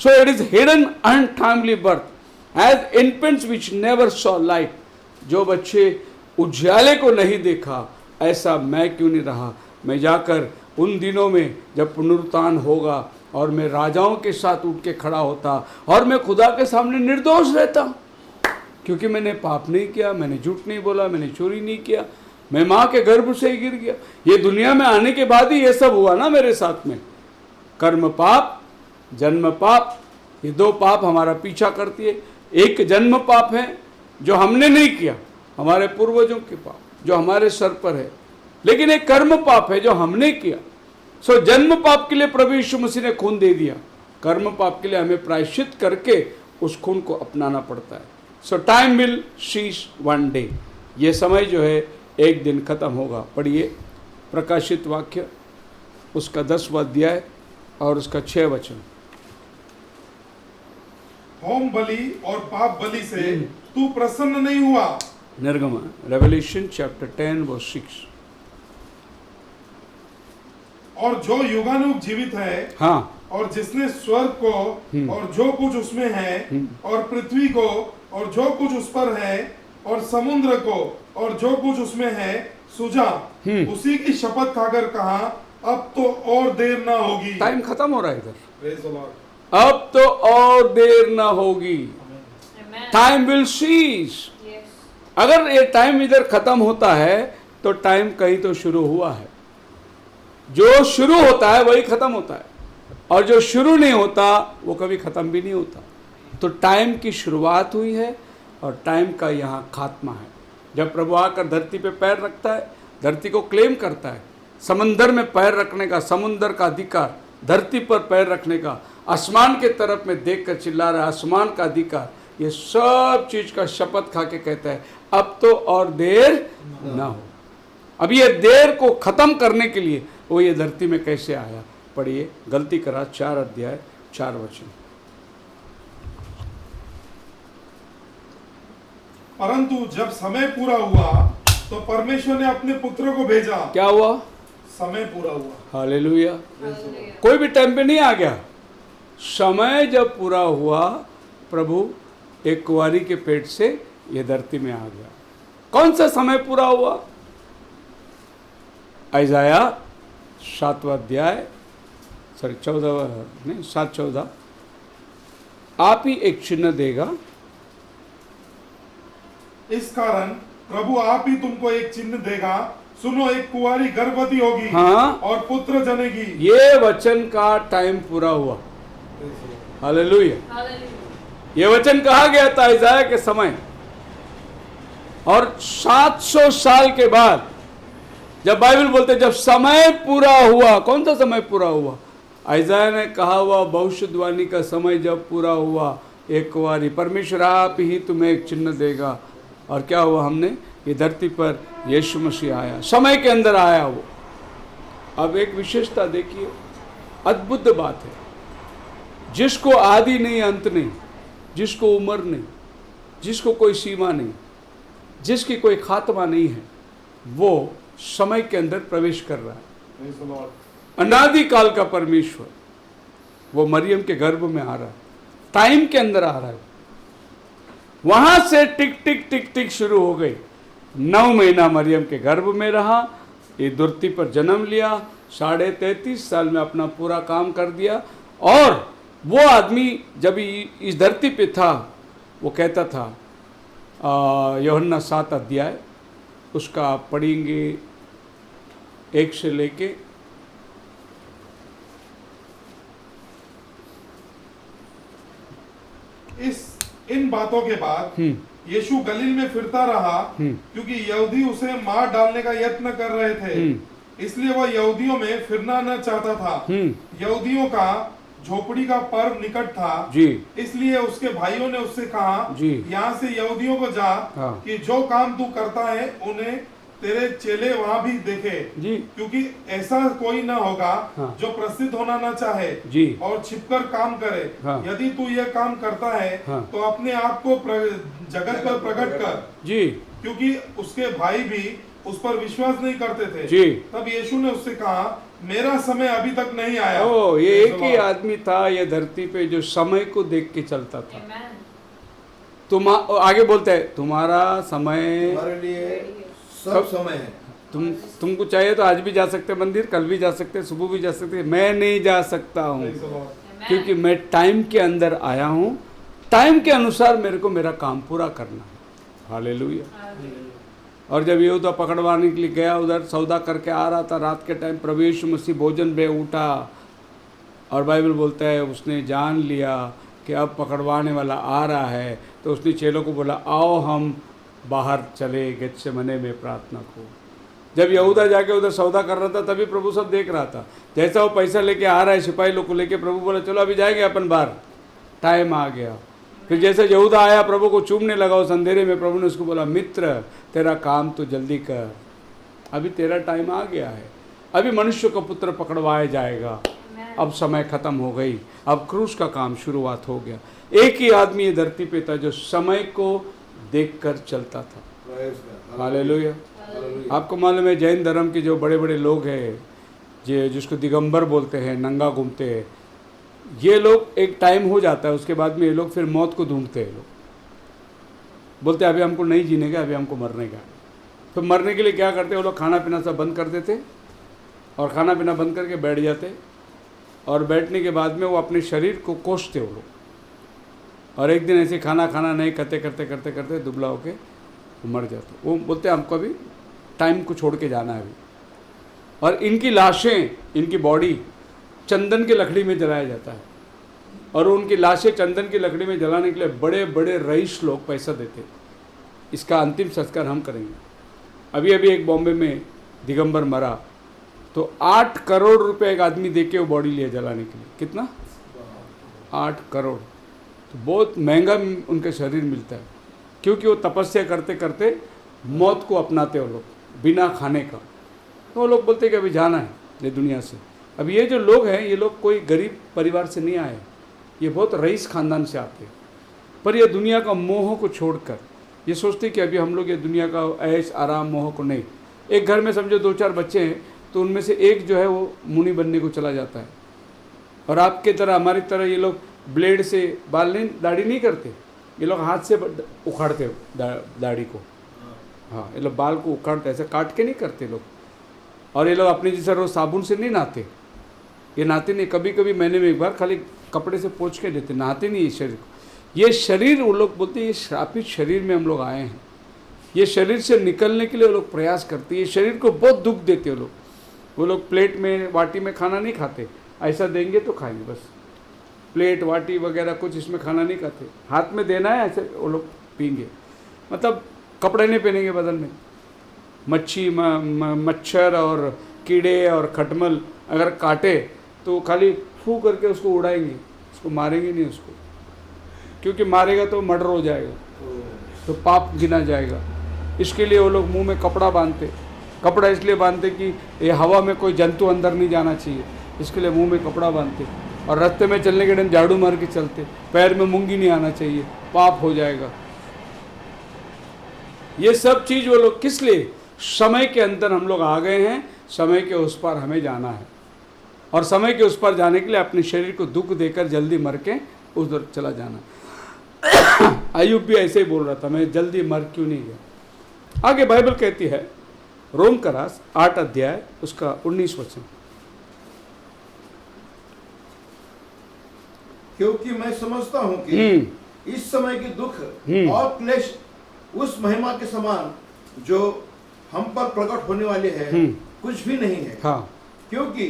So it is hidden untimely birth as infants which never saw light. जो बच्चे उजाले को नहीं देखा, ऐसा मैं क्यों नहीं रहा? मैं जाकर उन दिनों में जब पुनरुत्थान होगा और मैं राजाओं के साथ उठ के खड़ा होता और मैं खुदा के सामने निर्दोष रहता, क्योंकि मैंने पाप नहीं किया, मैंने झूठ नहीं बोला, मैंने चोरी नहीं किया, मैं माँ के गर्भ से ही गिर गया। ये दुनिया में आने के बाद ही ये सब हुआ ना मेरे साथ में। कर्म पाप, जन्म पाप, ये 2 पाप हमारा पीछा करती है। एक जन्म पाप है, जो हमने नहीं किया, हमारे पूर्वजों के पाप जो हमारे सर पर है, लेकिन एक कर्म पाप है जो हमने किया। सो जन्म पाप के लिए प्रभु यीशु मसीह ने खून दे दिया, कर्म पाप के लिए हमें प्रायश्चित करके उस खून को अपनाना पड़ता है। सो टाइम विल शीश वन डे, ये समय जो है एक दिन खत्म होगा। पढ़िए प्रकाशित वाक्य उसका 10वां अध्याय और उसका 6 वचन। होम बलि और पाप बलि से तू प्रसन्न नहीं हुआ। निर्गम रेवलेशन चैप्टर 10 वर्स 6। और जो युगानुग जीवित है, हाँ, और जिसने स्वर्ग को और जो कुछ उसमें है, और पृथ्वी को और जो कुछ उस पर है, और समुद्र को और जो कुछ उसमें है सुझा, उसी की शपथ खाकर कहा, अब तो और देर ना होगी। टाइम खत्म हो रहा है इधर, Praise the Lord. अब तो और देर ना होगी। Time will शीज। अगर ये टाइम इधर खत्म होता है तो टाइम कहीं तो शुरू हुआ है। जो शुरू होता है वही खत्म होता है, और जो शुरू नहीं होता वो कभी खत्म भी नहीं होता। तो टाइम की शुरुआत हुई है और टाइम का यहाँ खात्मा है। जब प्रभु आकर धरती पे पैर रखता है, धरती को क्लेम करता है, समंदर में पैर रखने का, समुंदर का अधिकार, धरती पर पैर रखने का, आसमान के तरफ में देख कर चिल्ला रहा है आसमान का अधिकार, ये सब चीज का शपथ खा के कहता है अब तो और देर ना हो। अब ये देर को खत्म करने के लिए वो ये धरती में कैसे आया। पढ़िए गलती करा 4 अध्याय 4 वचन। परंतु जब समय पूरा हुआ तो परमेश्वर ने अपने पुत्र को भेजा। क्या हुआ? समय पूरा हुआ। हालेलुया। कोई भी टाइम पे नहीं आ गया। समय जब पूरा हुआ, प्रभु एक कुंवारी के पेट से ये धरती में आ गया। कौन सा समय पूरा हुआ? यशायाह 7वां अध्याय 7:14, आप ही एक चिन्ह देगा। इस कारण प्रभु आप ही तुमको एक चिन्ह देगा, सुनो एक कुंवारी गर्भवती होगी, हाँ, और पुत्र जनेगी। ये वचन का टाइम पूरा हुआ। हालेलुया। ये वचन कहा गया था यशायाह के समय, और 700 साल के बाद जब बाइबल बोलते जब समय पूरा हुआ, कौन सा समय पूरा हुआ? यशायाह ने कहा हुआ भविष्यवाणी का समय जब पूरा हुआ, एक कुंवारी, परमेश्वर आप ही तुम्हें एक चिन्ह देगा। और क्या हुआ? हमने ये धरती पर यीशु मसीह आया, समय के अंदर आया वो। अब एक विशेषता देखिए, अद्भुत बात है, जिसको आदि नहीं अंत नहीं, जिसको उम्र नहीं, जिसको कोई सीमा नहीं, जिसकी कोई खात्मा नहीं है, वो समय के अंदर प्रवेश कर रहा है। अनादि काल का परमेश्वर वो मरियम के गर्भ में आ रहा है, टाइम के अंदर आ रहा है। वहां से टिक टिक टिक टिक शुरू हो गई। 9 महीना मरियम के गर्भ में रहा, ये धरती पर जन्म लिया, 33.5 साल में अपना पूरा काम कर दिया। और वो आदमी जब इस धरती पे था, वो कहता था, यूहन्ना 7 अध्याय उसका आप पढ़ेंगे 1 से लेके इन बातों के बाद यीशु गलील में फिरता रहा, क्योंकि यहूदी उसे मार डालने का यत्न कर रहे थे, इसलिए वह यहूदियों में फिरना न चाहता था। यहूदियों का झोपड़ी का पर्व निकट था जी, इसलिए उसके भाइयों ने उससे कहा, यहाँ से यहूदियों को जा, कि जो काम तू करता है उन्हें तेरे चेले वहाँ भी देखे जी, क्योंकि ऐसा कोई न होगा जो प्रसिद्ध होना न चाहे जी, और छिपकर काम करे। यदि तू यह काम करता है तो अपने आप को जगत पर प्रकट कर जी, क्योंकि उसके भाई भी उस पर विश्वास नहीं करते थे जी। तब यीशु ने उससे कहा, मेरा समय अभी तक नहीं आया। ये एक ही आदमी था ये धरती पे जो समय को देख के चलता था। तुम आगे बोलते है, तुम्हारा समय हमारे लिए सब समय है। तुमको चाहिए तो आज भी जा सकते मंदिर, कल भी जा सकते, सुबह भी जा सकते। मैं नहीं जा सकता हूँ क्योंकि मैं टाइम के अंदर आया हूँ, टाइम के अनुसार मेरे को मेरा काम पूरा करना है। हालेलुया। और जब यहूदा पकड़वाने के लिए गया, उधर सौदा करके आ रहा था, रात के टाइम प्रभु यीशु मसीह भोजन में उठा, और बाइबल बोलता है उसने जान लिया कि अब पकड़वाने वाला आ रहा है, तो उसने चेलों को बोला आओ हम बाहर चले गेत्सेमने में प्रार्थना को। जब यहूदा जाके उधर सौदा कर रहा था तभी प्रभु सब देख रहा था। जैसा वो पैसा लेके आ रहा है सिपाही लोग को लेके, प्रभु बोला चलो अभी जाएंगे अपन बाहर, टाइम आ गया। फिर जैसे यहूदा आया प्रभु को चूमने लगा उस अंधेरे में, प्रभु ने उसको बोला मित्र तेरा काम तो जल्दी कर, अभी तेरा टाइम आ गया है, अभी मनुष्य का पुत्र पकड़वाया जाएगा, अब समय खत्म हो गई, अब क्रूस का काम शुरुआत हो गया। एक ही आदमी ये धरती पे था जो समय को देखकर चलता था। हालेलुया। आपको मालूम है जैन धर्म के जो बड़े बड़े लोग हैं, जिसको दिगंबर बोलते हैं, नंगा घूमते हैं, ये लोग एक टाइम हो जाता है उसके बाद में ये लोग फिर मौत को ढूंढते हैं। लोग बोलते हैं अभी हमको नहीं जीने का, अभी हमको मरने का। तो मरने के लिए क्या करते हैं वो लोग, खाना पीना सब बंद कर देते और खाना पीना बंद करके बैठ जाते, और बैठने के बाद में वो अपने शरीर को कोसते वो लोग, और एक दिन ऐसे खाना नहीं करते करते करते करते दुबला होके मर जाते। वो बोलते हैं हमको अभी टाइम को छोड़ के जाना है अभी। और इनकी लाशें, इनकी बॉडी चंदन की लकड़ी में जलाया जाता है, और उनकी लाशें चंदन की लकड़ी में जलाने के लिए बड़े बड़े रईस लोग पैसा देते, इसका अंतिम संस्कार हम करेंगे। अभी अभी एक बॉम्बे में दिगंबर मरा तो 8 करोड़ रुपए एक आदमी दे के वो बॉडी लिया जलाने के लिए। कितना? 8 करोड़। तो बहुत महंगा उनके शरीर मिलता है, क्योंकि वो तपस्या करते करते मौत को अपनाते वो लोग बिना खाने का। तो वो लोग बोलते कि अभी जाना है ये दुनिया से। अब ये जो लोग हैं ये लोग कोई गरीब परिवार से नहीं आए, ये बहुत रईस खानदान से आते, पर ये दुनिया का मोह को छोड़कर ये सोचते कि अभी हम लोग ये दुनिया का ऐश आराम मोह को नहीं। एक घर में समझो 2-4 बच्चे हैं तो उनमें से एक जो है वो मुनि बनने को चला जाता है, और आपके तरह हमारी तरह ये लोग ब्लेड से बाल नहीं, दाढ़ी नहीं करते, ये लोग हाथ से उखाड़ते दाढ़ी को। हाँ, ये लोग बाल को उखाड़ते, ऐसे काट के नहीं करते लोग। और ये लोग अपने जैसा रोज साबुन से नहीं नहाते, ये नहाते नहीं। कभी कभी महीने में एक बार खाली कपड़े से पोंछ के देते, नहाते नहीं ये शरीर को। ये शरीर वो लोग बोलते हैं ये श्रापित शरीर में हम लोग आए हैं, ये शरीर से निकलने के लिए वो लोग प्रयास करते हैं। ये शरीर को बहुत दुख देते हैं वो लोग प्लेट में वाटी में खाना नहीं खाते, ऐसा देंगे तो खाएंगे बस। प्लेट वाटी वगैरह कुछ इसमें खाना नहीं खाते, हाथ में देना है ऐसे वो लोग पीएंगे, मतलब कपड़े नहीं पहनेंगे बदन में। मच्छी मच्छर और कीड़े और खटमल अगर काटे तो खाली फू करके उसको उड़ाएंगे, उसको मारेंगे नहीं उसको, क्योंकि मारेगा तो मर्डर हो जाएगा, तो पाप गिना जाएगा। इसके लिए वो लोग मुंह में कपड़ा बांधते। कपड़ा इसलिए बांधते कि ये हवा में कोई जंतु अंदर नहीं जाना चाहिए, इसके लिए मुंह में कपड़ा बांधते। और रास्ते में चलने के टाइम झाड़ू मार के चलते, पैर में मूंगी नहीं आना चाहिए, पाप हो जाएगा। ये सब चीज़ वो लोग किस लिए? समय के अंदर हम लोग आ गए हैं, समय के उस पार हमें जाना है, और समय के उस पार जाने के लिए अपने शरीर को दुख देकर जल्दी मर के उधर चला जाना। अय्यूब भी ऐसे ही बोल रहा था, मैं जल्दी मर क्यों नहीं गया। आगे बाइबल कहती है, रोम का रास 8 अध्याय उसका 19 वचन, क्योंकि मैं समझता हूँ कि इस समय के दुख और क्लेश उस महिमा के समान जो हम पर प्रकट होने वाले हैं कुछ भी नहीं है। हाँ, क्योंकि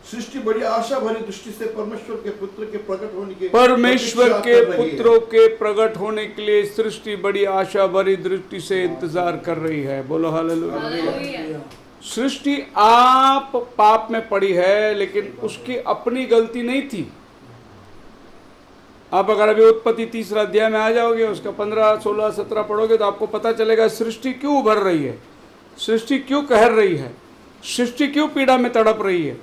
सृष्टि बड़ी आशा भरी दृष्टि से परमेश्वर के पुत्र के प्रकट होने के पुत्रों के प्रकट होने के लिए सृष्टि बड़ी आशा भरी दृष्टि से इंतजार कर रही है। बोलो हालेलुया। सृष्टि आप पाप में पड़ी है, लेकिन उसकी अपनी गलती नहीं थी। आप अगर अभी उत्पत्ति 3 अध्याय में आ जाओगे, उसका 15, 16, 17 पढ़ोगे तो आपको पता चलेगा सृष्टि क्यों उभर रही है, सृष्टि क्यों कहर रही है, सृष्टि क्यों पीड़ा में तड़प रही है।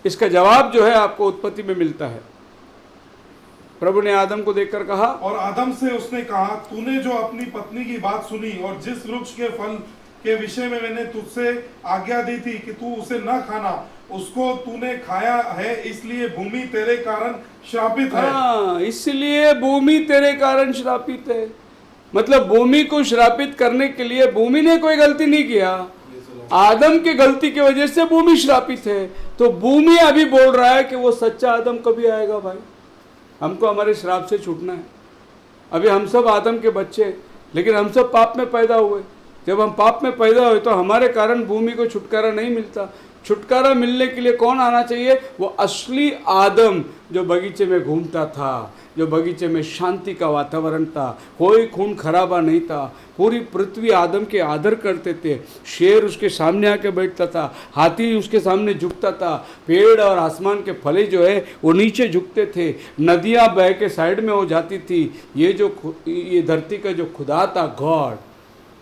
इसका जवाब जो है आपको उत्पत्ति में मिलता है। प्रभु ने आदम को देखकर कहा, और आदम से उसने कहा, तूने जो अपनी पत्नी की बात सुनी और जिस वृक्ष के फल के विषय में मैंने तुझसे आज्ञा दी थी कि तू उसे न खाना, उसको तूने खाया है, इसलिए भूमि तेरे कारण श्रापित है। हाँ, इसलिए भूमि तेरे कारण श्रापित है। मतलब भूमि को श्रापित करने के लिए भूमि ने कोई गलती नहीं किया, आदम की गलती की वजह से भूमि श्रापित है। तो भूमि अभी बोल रहा है कि वो सच्चा आदम कभी आएगा भाई, हमको हमारे श्राप से छूटना है। अभी हम सब आदम के बच्चे, लेकिन हम सब पाप में पैदा हुए। जब हम पाप में पैदा हुए तो हमारे कारण भूमि को छुटकारा नहीं मिलता। छुटकारा मिलने के लिए कौन आना चाहिए? वो असली आदम जो बगीचे में घूमता था, जो बगीचे में शांति का वातावरण था, कोई खून खराबा नहीं था, पूरी पृथ्वी आदम के आदर करते थे, शेर उसके सामने आके बैठता था, हाथी उसके सामने झुकता था, पेड़ और आसमान के फले जो है वो नीचे झुकते थे, नदियाँ बह के साइड में हो जाती थी। ये धरती का जो खुदा था, God,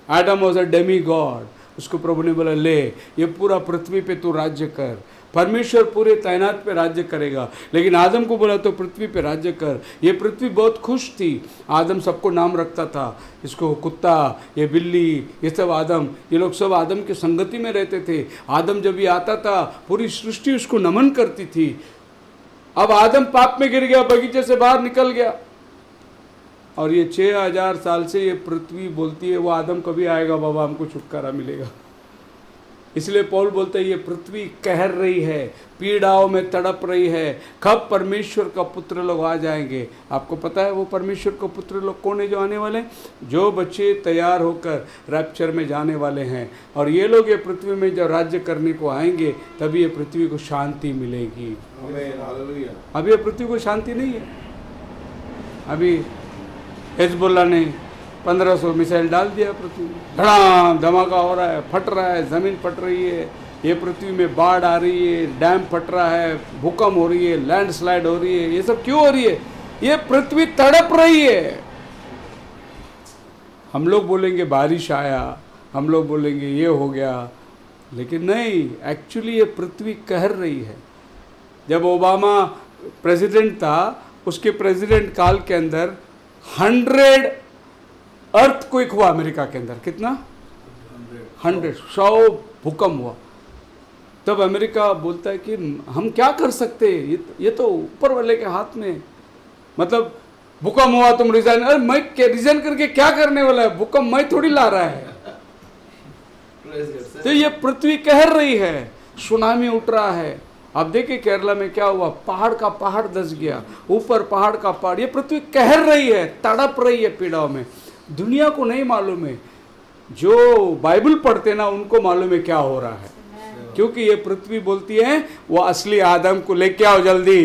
Adam was a Demi God, उसको प्रभु ने बोला ले ये पूरा पृथ्वी पे तू राज्य कर। परमेश्वर पूरे तैनात पे राज्य करेगा, लेकिन आदम को बोला तो पृथ्वी पे राज्य कर। ये पृथ्वी बहुत खुश थी। आदम सबको नाम रखता था, इसको कुत्ता, ये बिल्ली, ये सब आदम, ये लोग सब आदम के संगति में रहते थे। आदम जब ये आता था पूरी सृष्टि उसको नमन करती थी। अब आदम पाप में गिर गया, बगीचे से बाहर निकल गया, और ये 6000 साल से ये पृथ्वी बोलती है वो आदम कभी आएगा बाबा, हमको छुटकारा मिलेगा। इसलिए पौल बोलते हैं ये पृथ्वी कहर रही है, पीड़ाओं में तड़प रही है, कब परमेश्वर का पुत्र लोग आ जाएंगे। आपको पता है वो परमेश्वर का पुत्र लोग कौन है जो आने वाले हैं? जो बच्चे तैयार होकर रैप्चर में जाने वाले हैं। और ये लोग ये पृथ्वी में जब राज्य करने को आएंगे तभी ये पृथ्वी को शांति मिलेगी। अभी ये पृथ्वी को शांति नहीं है। अभी हिजबुल्लाह ने 1500 मिसाइल डाल दिया पृथ्वी में, धड़ाम धमाका हो रहा है, फट रहा है, ज़मीन फट रही है, ये पृथ्वी में बाढ़ आ रही है, डैम फट रहा है, भूकंप हो रही है, लैंडस्लाइड हो रही है। ये सब क्यों हो रही है? ये पृथ्वी तड़प रही है। हम लोग बोलेंगे बारिश आया, हम लोग बोलेंगे ये हो गया, लेकिन नहीं, एक्चुअली ये पृथ्वी कहर रही है। जब ओबामा प्रेसिडेंट था, उसके प्रेसिडेंट काल के अंदर 100 अर्थक्वेक हुआ अमेरिका के अंदर। कितना? 100 भूकंप हुआ। तब अमेरिका बोलता है कि हम क्या कर सकते हैं, ये तो ऊपर वाले के हाथ में। मतलब भूकंप हुआ, तुम रिजाइन, अरे मैं रिजाइन करके क्या करने वाला है, भूकंप मैं थोड़ी ला रहा है। तो ये पृथ्वी कहर रही है, सुनामी उठ रहा है। अब देखिए केरला में क्या हुआ, पहाड़ का पहाड़ धंस गया, ऊपर पहाड़ का पहाड़। ये पृथ्वी कहर रही है, तड़प रही है पीड़ाओं में। दुनिया को नहीं मालूम है, जो बाइबल पढ़ते ना उनको मालूम है क्या हो रहा है, क्योंकि ये पृथ्वी बोलती है वो असली आदम को लेके आओ जल्दी,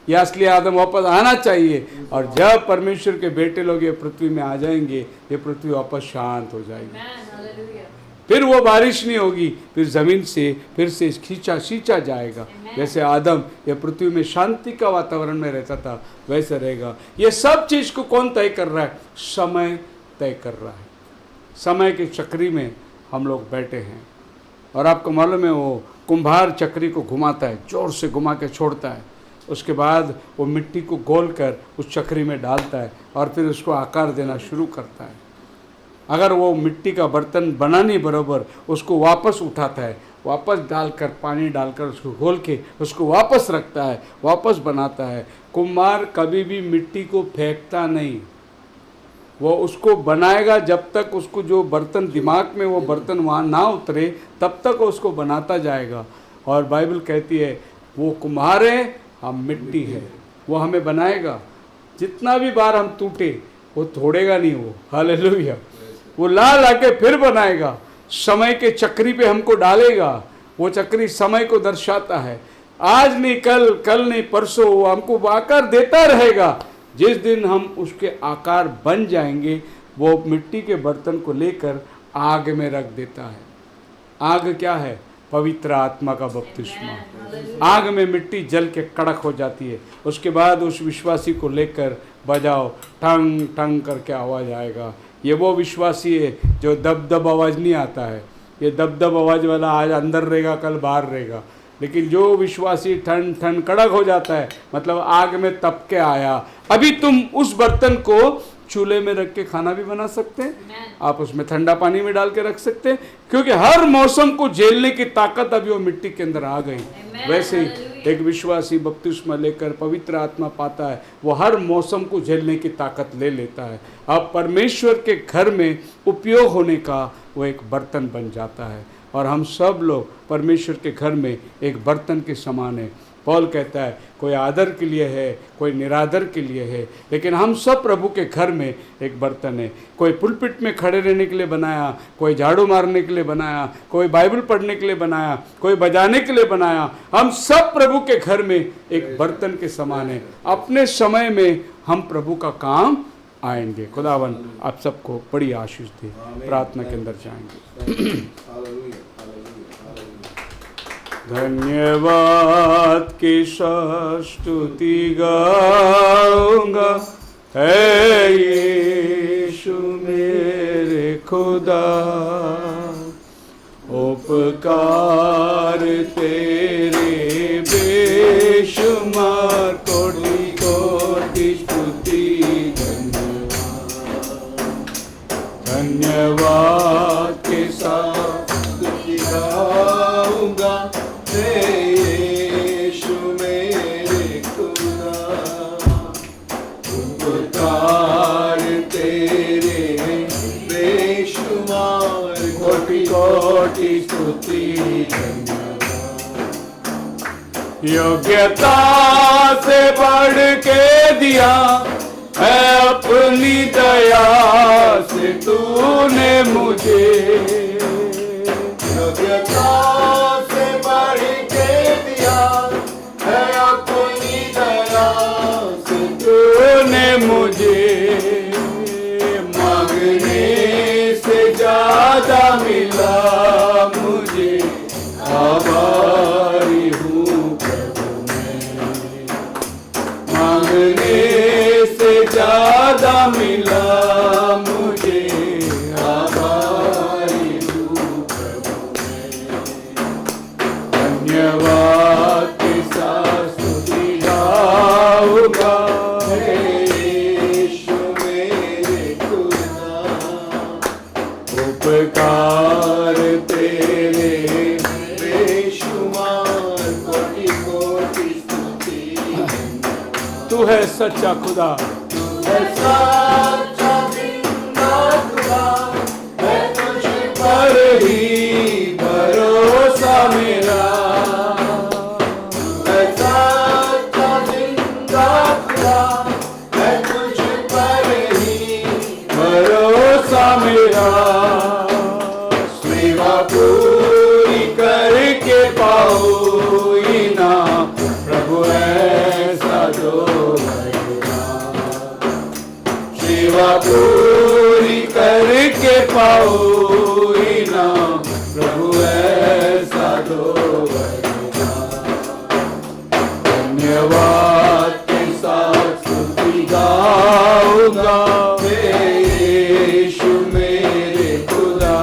ये असली आदम वापस आना चाहिए। और जब परमेश्वर के बेटे लोग ये पृथ्वी में आ जाएंगे, ये पृथ्वी वापस शांत हो जाएगी, फिर वो बारिश नहीं होगी, फिर जमीन से फिर से सींचा जाएगा। जैसे आदम ये पृथ्वी में शांति का वातावरण में रहता था, वैसे रहेगा। ये सब चीज को कौन तय कर रहा है? समय तय कर रहा है। समय की चक्री में हम लोग बैठे हैं। और आपको मालूम है वो कुम्हार चक्री को घुमाता है, जोर से घुमा के छोड़ता है, उसके बाद वो मिट्टी को गोल कर उस चक्री में डालता है और फिर उसको आकार देना शुरू करता है। अगर वो मिट्टी का बर्तन बना नहीं बराबर, उसको वापस उठाता है, वापस डालकर पानी डालकर उसको घोल के उसको वापस रखता है, वापस बनाता है। कुम्हार कभी भी मिट्टी को फेंकता नहीं, वो उसको बनाएगा जब तक उसको जो बर्तन दिमाग में वो बर्तन वहाँ ना उतरे तब तक वो उसको बनाता जाएगा। और बाइबल कहती है वो कुम्हार है, हम मिट्टी है, वो हमें बनाएगा। जितना भी बार हम टूटे वो तोड़ेगा नहीं, वो हालेलुया, वो ला के फिर बनाएगा। समय के चक्री पे हमको डालेगा। वो चक्री समय को दर्शाता है, आज नहीं कल, कल नहीं परसों, वो हमको आकार देता रहेगा। जिस दिन हम उसके आकार बन जाएंगे, वो मिट्टी के बर्तन को लेकर आग में रख देता है। आग क्या है? पवित्र आत्मा का बपतिस्मा। आग में मिट्टी जल के कड़क हो जाती है। उसके बाद उस विश्वासी को लेकर बजाओ, टंग टंग करके आवाज़ आएगा। ये वो विश्वासी है जो दब आवाज़ नहीं आता है। ये दब आवाज़ वाला आज अंदर रहेगा, कल बाहर रहेगा। लेकिन जो विश्वासी ठंड ठंड कड़क हो जाता है, मतलब आग में तप के आया। अभी तुम उस बर्तन को चूल्हे में रख के खाना भी बना सकते हैं, आप उसमें ठंडा पानी में डाल के रख सकते हैं, क्योंकि हर मौसम को झेलने की ताकत अभी वो मिट्टी के अंदर आ गई। वैसे ही एक विश्वासी बपतिस्मा लेकर पवित्र आत्मा पाता है, वो हर मौसम को झेलने की ताकत ले लेता है। अब परमेश्वर के घर में उपयोग होने का वो एक बर्तन बन जाता है। और हम सब लोग परमेश्वर के घर में एक बर्तन के समान है। पौल कहता है कोई आदर के लिए है, कोई निरादर के लिए है, लेकिन हम सब प्रभु के घर में एक बर्तन है। कोई पुलपिट में खड़े रहने के लिए बनाया, कोई झाड़ू मारने के लिए बनाया, कोई बाइबल पढ़ने के लिए बनाया, कोई बजाने के लिए बनाया। हम सब प्रभु के घर में एक बर्तन के समान है। अपने समय में हम प्रभु का काम आएंगे। खुदावन आप सबको बड़ी आशीष दे। प्रार्थना के अंदर जाएंगे। धन्यवाद की स्तुति गाऊंगा, है यीशु मेरे खुदा, उपकार तेरे बेशुमार, कोटि कोटि स्तुति धन्यवाद के साथ स्तुति गाऊंगा, यीशु मेरे खुदा, उपकार तेरे बेशुमार, कोटि कोटि स्तुति योग्यता से बढ़ के दिया है अपनी दया से तूने मुझे, योग्यता से बढ़ के दिया है अपनी दया से तूने मुझे, मांगने से ज्यादा मिला मुझे, आभारी हूँ प्रभु मैं, मांगने से ज्यादा मिला मुझे, आभारी हूँ प्रभु मैं। धन्यवाद के साथ स्तुति गाऊंगा, यीशु मेरे खुदा, उपकार तेरे बेशुमार, कोटि कोटि स्तुति। तू है सच्चा खुदा, सच्चा जिंदा खुदा, है तुझ पर ही भरोसा मेरा, सच्चा जिंदा खुदा, है तुझ पर ही भरोसा मेरा, सेवा पूरी करके पाऊँ ना प्रभु ऐसा जो सेवा पूरी करके पाऊँ ना प्रभु ऐसा दो। धन्यवाद के साथ स्तुति गाऊंगा, यीशु मेरे खुदा,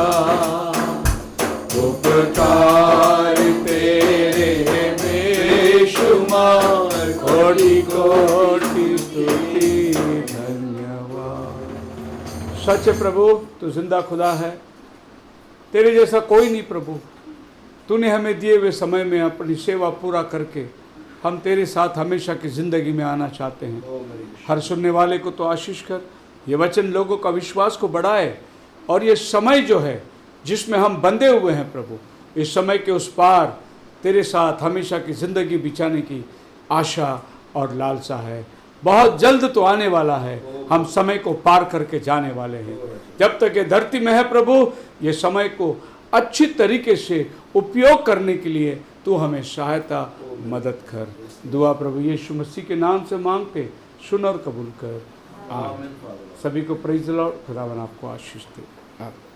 उपकार तेरे बेशुमार, कोटि कोटि स्तुति धन्यवाद। सच प्रभु तू जिंदा खुदा है, तेरे जैसा कोई नहीं प्रभु। तूने हमें दिए हुए समय में अपनी सेवा पूरा करके हम तेरे साथ हमेशा की ज़िंदगी में आना चाहते हैं। हर सुनने वाले को तो आशीष कर, ये वचन लोगों का विश्वास को बढ़ाए, और ये समय जो है जिसमें हम बंधे हुए हैं प्रभु, इस समय के उस पार तेरे साथ हमेशा की ज़िंदगी बिताने की आशा और लालसा है। बहुत जल्द तो आने वाला है, हम समय को पार करके जाने वाले हैं। जब तक ये धरती में है प्रभु, ये समय को अच्छी तरीके से उपयोग करने के लिए तू हमें सहायता मदद कर। दुआ प्रभु यीशु मसीह के नाम से मांगते, सुन और कबूल कर। आमीन। सभी को प्रेज़ द लॉर्ड। खुदावन आपको आशीष दे। आमीन।